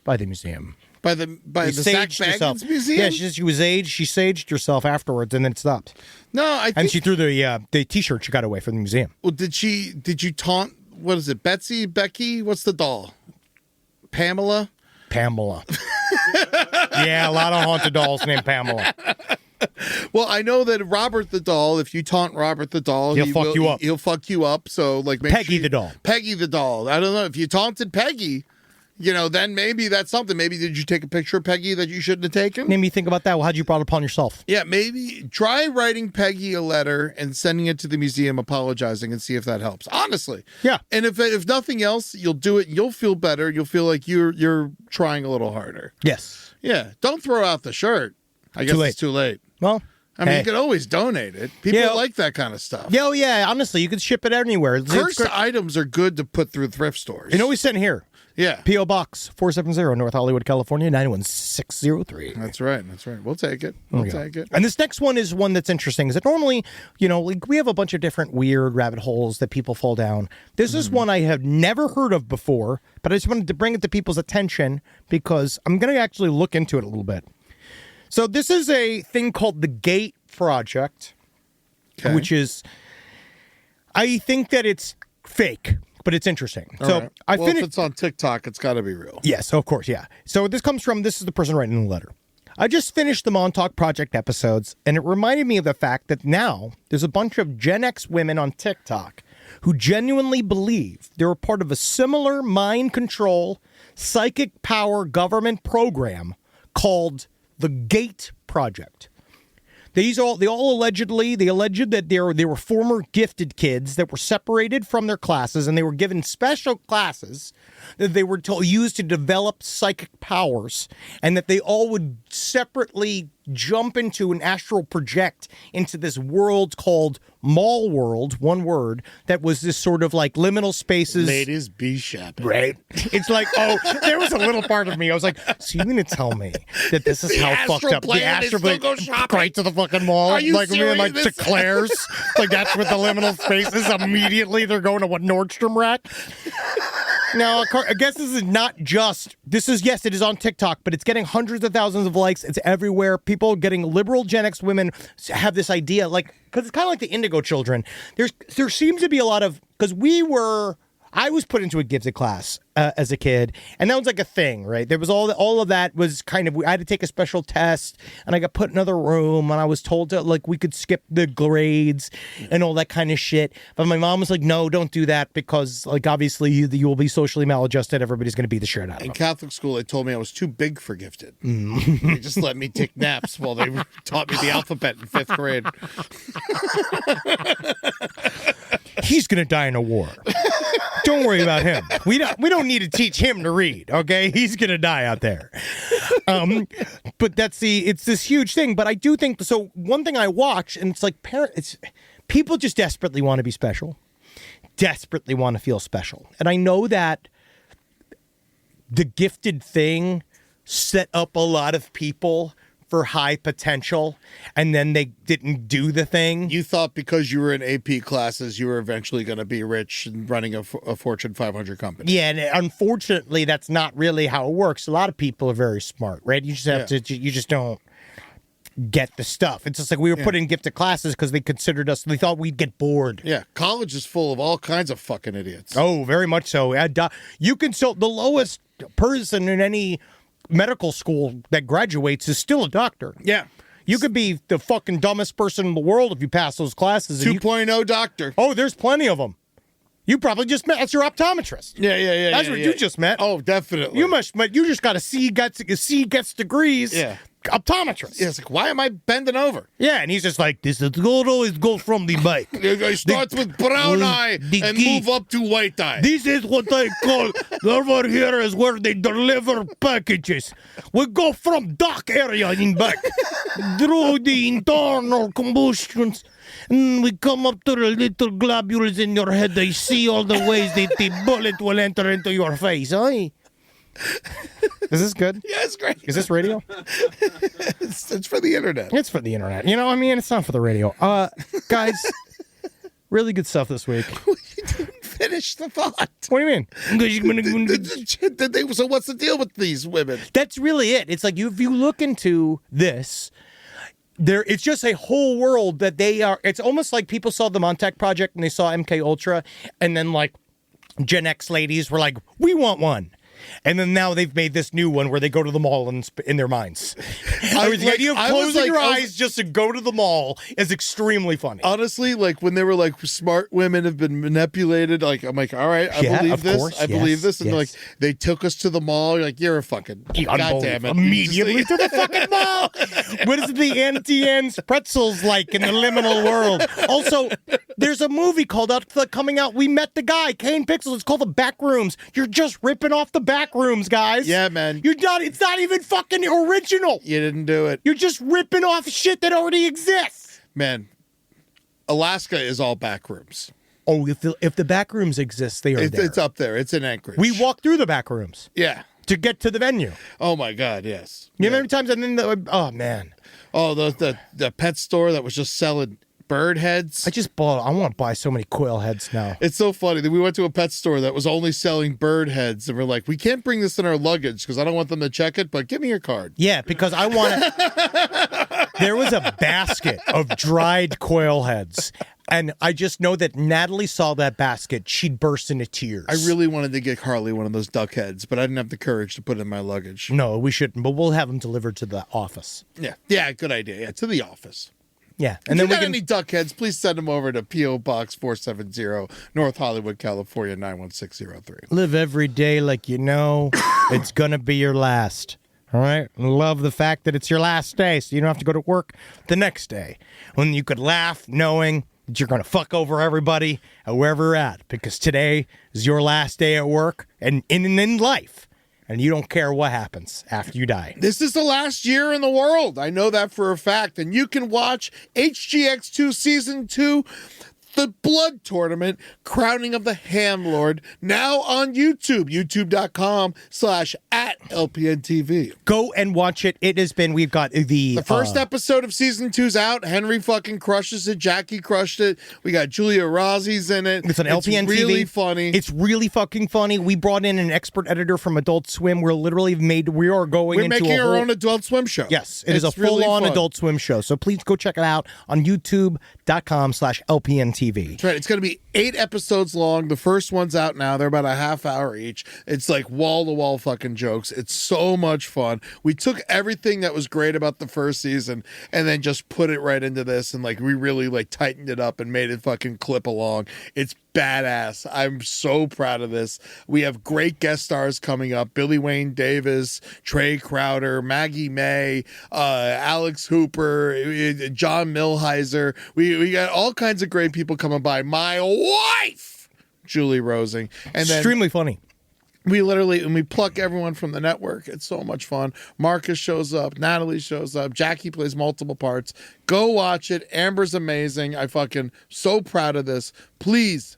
by the museum. By the Zach Bagans Museum? Yeah, she was aged. She saged herself afterwards, and then it stopped. No, I think... And she threw the T-shirt she got away from the museum. Well, did you taunt, what is it, Betsy? Becky? What's the doll? Pamela? Yeah, a lot of haunted dolls named Pamela. Well, I know that Robert the doll, if you taunt Robert the doll, He'll fuck you up. So, like, Peggy the doll. Peggy the doll. I don't know. If you taunted Peggy, then maybe that's something. Maybe did you take a picture of Peggy that you shouldn't have taken? Made me think about that. Well, how'd you brought it upon yourself? Yeah, maybe try writing Peggy a letter and sending it to the museum apologizing and see if that helps. Honestly. Yeah. And if nothing else, you'll do it. You'll feel better. You'll feel like you're trying a little harder. Yes. Yeah. Don't throw out the shirt. I guess it's too late. Well, I mean, you could always donate it. People like that kind of stuff. Yeah. Honestly, you could ship it anywhere. Cursed items are good to put through thrift stores. We send here. Yeah. P.O. Box 470, North Hollywood, California, 91603. That's right. We'll take it. We'll take it. And this next one is one that's interesting. Is that normally, like we have a bunch of different weird rabbit holes that people fall down. This is one I have never heard of before, but I just wanted to bring it to people's attention because I'm going to actually look into it a little bit. So this is a thing called the Gate Project, which is, I think that it's fake, but it's interesting. All right. If it's on TikTok, it's got to be real. Yes, of course, yeah. So this is the person writing the letter. I just finished the Montauk Project episodes, and it reminded me of the fact that now there's a bunch of Gen X women on TikTok who genuinely believe they're a part of a similar mind control, psychic power government program called the Gate Project. They all alleged that they were former gifted kids that were separated from their classes, and they were given special classes that they were used to develop psychic powers, and that they all would separately jump into an astral project into this world called Mall World, one word, that was this sort of like liminal spaces. Ladies be shopping. Right? It's like, there was a little part of me. I was like, so you're going to tell me that this is how fucked up the astral plan go shopping right to the fucking mall? Are you like serious? Like to Claire's? Like that's with the liminal spaces. Immediately they're going to what, Nordstrom Rack? Now, I guess this is not just, yes, it is on TikTok, but it's getting hundreds of thousands of likes. It's everywhere. People getting liberal Gen X women have this idea, like, because it's kind of like the Indigo Children. There seems to be a lot of, because I was put into a gifted class as a kid, and that was like a thing, right? There was all of that was kind of, I had to take a special test, and I got put in another room, and I was told to, like, we could skip the grades and all that kind of shit. But my mom was like, no, don't do that, because, like, obviously you will be socially maladjusted. Everybody's going to beat the shit out of you. In Catholic school, they told me I was too big for gifted. They just let me take naps while they taught me the alphabet in 5th grade. He's going to die in a war. Don't worry about him. We don't need to teach him to read, okay? He's going to die out there. But it's this huge thing. But I do think, so one thing I watch, and it's like, people just desperately want to be special, desperately want to feel special. And I know that the gifted thing set up a lot of people for high potential, and then they didn't do the thing. You thought because you were in AP classes, you were eventually going to be rich and running a Fortune 500 company. Yeah, and unfortunately, that's not really how it works. A lot of people are very smart, right? You just have to, you just don't get the stuff. It's just like we were put in gifted classes because they considered us, they thought we'd get bored. Yeah, college is full of all kinds of fucking idiots. Oh, very much so. You consult the lowest person in any medical school that graduates is still a doctor. Yeah. You could be the fucking dumbest person in the world if you pass those classes. 2.0 doctor. Oh, there's plenty of them. You probably just met. That's your optometrist. Yeah. That's what you just met. Oh, definitely. You just got a C gets degrees. Yeah. Optometrist. Yeah, it's like, why am I bending over? Yeah, and he's just like, this is always goes from the bike. It starts with brown eye and move up to white eye. This is what I call, over here is where they deliver packages. We go from dark area in back through the internal combustions. And we come up to the little globules in your head. They see all the ways that the bullet will enter into your face, eh? Is this good? Yeah, it's great. Is this radio? It's for the internet. It's for the internet. You know, I mean, it's not for the radio. Guys, really good stuff this week. You didn't finish the thought. What do you mean? So what's the deal with these women? That's really it. It's like if you look into this, it's just a whole world that they are. It's almost like people saw the Montauk Project and they saw MK Ultra, and then like Gen X ladies were like, "We want one." And then now they've made this new one where they go to the mall in their minds. The idea of closing your eyes just to go to the mall is extremely funny. Honestly, like when they were like, smart women have been manipulated, like I'm like, all right, I believe this. Course, I believe this. And like they took us to the mall. You're like, you're a fucking goddamn it. Immediately to the fucking mall. What is the Auntie Anne's pretzels like in the liminal world? Also, there's a movie called coming out. We met the guy, Kane Pixels. It's called The Back Rooms. You're just ripping off the back rooms, guys. Yeah, man. It's not even fucking original. You didn't do it. You're just ripping off shit that already exists. Man, Alaska is all back rooms. Oh, if the back rooms exist, they are there. It's up there. It's in Anchorage. We walk through the back rooms. Yeah. To get to the venue. Oh my God, yes. You know how many times and then oh man. Oh, the pet store that was just selling bird heads. I want to buy so many quail heads now. It's so funny. We went to a pet store that was only selling bird heads, and we're like, we can't bring this in our luggage because I don't want them to check it, but give me your card. Yeah, because I want to. There was a basket of dried quail heads, and I just know that Natalie saw that basket. She'd burst into tears. I really wanted to get Carly one of those duck heads, but I didn't have the courage to put it in my luggage. No, we shouldn't, but we'll have them delivered to the office. Yeah, good idea. Yeah, to the office. Yeah, and then any duck heads, please send them over to P.O. Box 470, North Hollywood, California 91603. Live every day like you know it's gonna be your last. All right, love the fact that it's your last day, so you don't have to go to work the next day when you could laugh knowing that you're gonna fuck over everybody wherever you're at, because today is your last day at work and in life. And you don't care what happens after you die. This is the last year in the world. I know that for a fact. And you can watch HGX2 Season 2, The Blood Tournament, Crowning of the Ham Lord, now on YouTube. YouTube.com/@LPNTV. Go and watch it. It has been, we've got the first episode of Season 2's out. Henry fucking crushes it. Jackie crushed it. We got Julia Roszi's in it. It's on LPN TV. It's really funny. It's really fucking funny. We brought in an expert editor from Adult Swim. We're making our own Adult Swim show. Yes, it is a full-on Adult Swim show. So please go check it out on YouTube.com/LPNTV. That's right. It's going to be 8 episodes long. The first one's out now. They're about a half hour each. It's like wall-to-wall fucking jokes. It's so much fun. We took everything that was great about the first season and then just put it right into this, and like we really like tightened it up and made it fucking clip along. It's badass. I'm so proud of this. We have great guest stars coming up. Billy Wayne Davis, Trey Crowder, Maggie May, Alex Hooper, John Milheiser. We got all kinds of great people coming by. My wife, Julie Rosing. And then extremely funny. We pluck everyone from the network. It's so much fun. Marcus shows up. Natalie shows up. Jackie plays multiple parts. Go watch it. Amber's amazing. I fucking so proud of this. Please,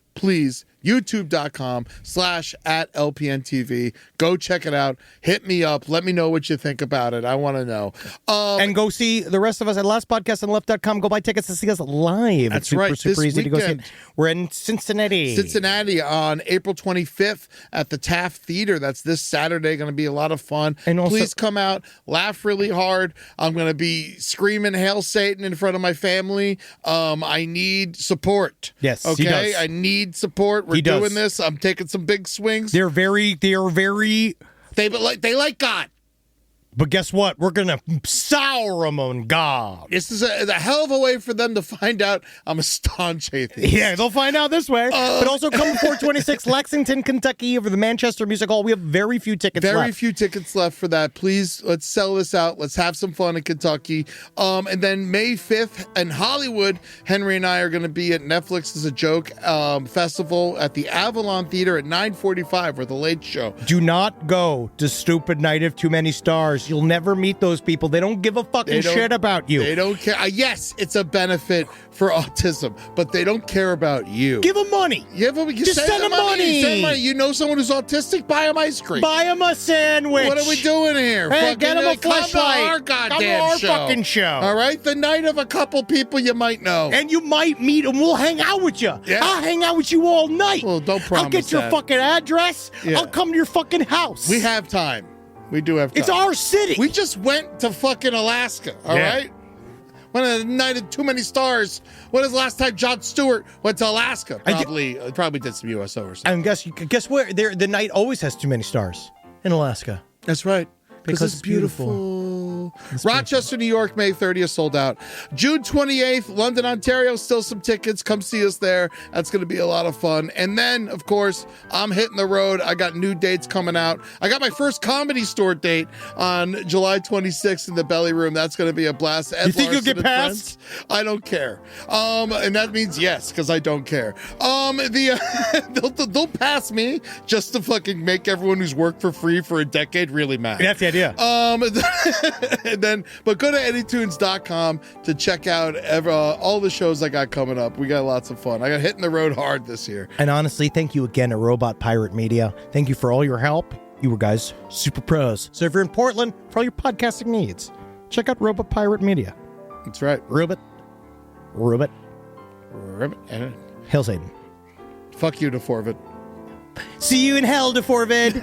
YouTube.com/@LPNTV. Go check it out. Hit me up. Let me know what you think about it. I want to know. And go see the rest of us at lastpodcastandleft.com. Go buy tickets to see us live. That's it's super easy to go see. We're in Cincinnati on April 25th at the Taft Theater. That's this Saturday. Going to be a lot of fun. And also, please come out. Laugh really hard. I'm going to be screaming Hail Satan in front of my family. I need support. Yes, okay. He does. I need support. We're doing this. I'm taking some big swings. They like God. But guess what? We're going to sour them on God. This is a hell of a way for them to find out I'm a staunch atheist. Yeah, they'll find out this way. But also come to 426 Lexington, Kentucky over the Manchester Music Hall. We have very few tickets left. Very few tickets left for that. Please, let's sell this out. Let's have some fun in Kentucky. And then May 5th in Hollywood, Henry and I are going to be at Netflix as a Joke festival at the Avalon Theater at 9:45 or the Late Show. Do not go to Stupid Night of Too Many Stars. You'll never meet those people. They don't give a fucking shit about you. They don't care. Yes, it's a benefit for autism, but they don't care about you. Give them money. Just send them money. Send money. You know someone who's autistic? Buy them ice cream. Buy them a sandwich. What are we doing here? Hey, get them a Come to our flashlight. goddamn Come to our show. fucking show. All right? The night of a couple people you might know. And you might meet them. We'll hang out with you. Yeah. I'll hang out with you all night. Well, don't promise I'll get your that. fucking address. Yeah. I'll come to your fucking house. We have time. We do have time. It's our city. We just went to fucking Alaska, all right? Went on a night of Too Many Stars. When was the last time Jon Stewart went to Alaska? Probably did some USO or something. And guess where? The night always has too many stars in Alaska. That's right. Because it's beautiful. Rochester, New York, May 30th, sold out. June 28th, London, Ontario, still some tickets. Come see us there. That's going to be a lot of fun. And then, of course, I'm hitting the road. I got new dates coming out. I got my first Comedy Store date on July 26th in the Belly Room. That's going to be a blast. You think you'll get past? I don't care. And that means yes, because I don't care. They'll pass me just to fucking make everyone who's worked for free for a decade really mad. That's the idea. But go to anytunes.com to check out all the shows I got coming up. We got lots of fun. I got hitting the road hard this year. And honestly, thank you again to Robot Pirate Media. Thank you for all your help. You were guys super pros. So if you're in Portland, for all your podcasting needs, check out Robot Pirate Media. That's right. Robot. Hail Satan. Fuck you to Forvid. See you in hell, DeForvid.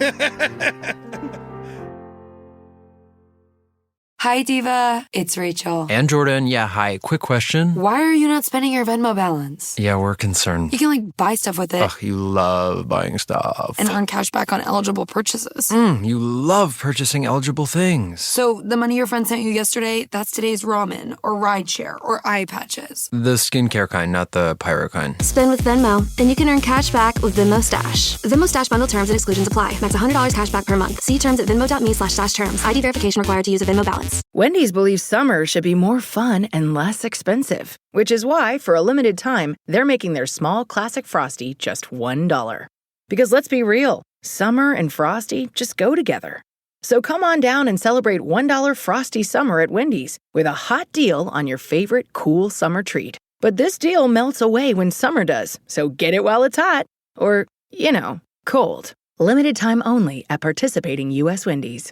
Hi, Diva. It's Rachel. And Jordan, yeah, hi. Quick question. Why are you not spending your Venmo balance? Yeah, we're concerned. You can, buy stuff with it. Ugh, you love buying stuff. And earn cash back on eligible purchases. You love purchasing eligible things. So the money your friend sent you yesterday, that's today's ramen or rideshare or eye patches. The skincare kind, not the pyro kind. Spend with Venmo, and you can earn cash back with Venmo Stash. Venmo Stash bundle terms and exclusions apply. Max $100 cash back per month. See terms at venmo.me/stash terms. ID verification required to use a Venmo balance. Wendy's believes summer should be more fun and less expensive, which is why, for a limited time, they're making their small classic Frosty just $1. Because let's be real, summer and Frosty just go together. So come on down and celebrate $1 Frosty summer at Wendy's with a hot deal on your favorite cool summer treat. But this deal melts away when summer does, so get it while it's hot. Or, cold. Limited time only at participating U.S. Wendy's.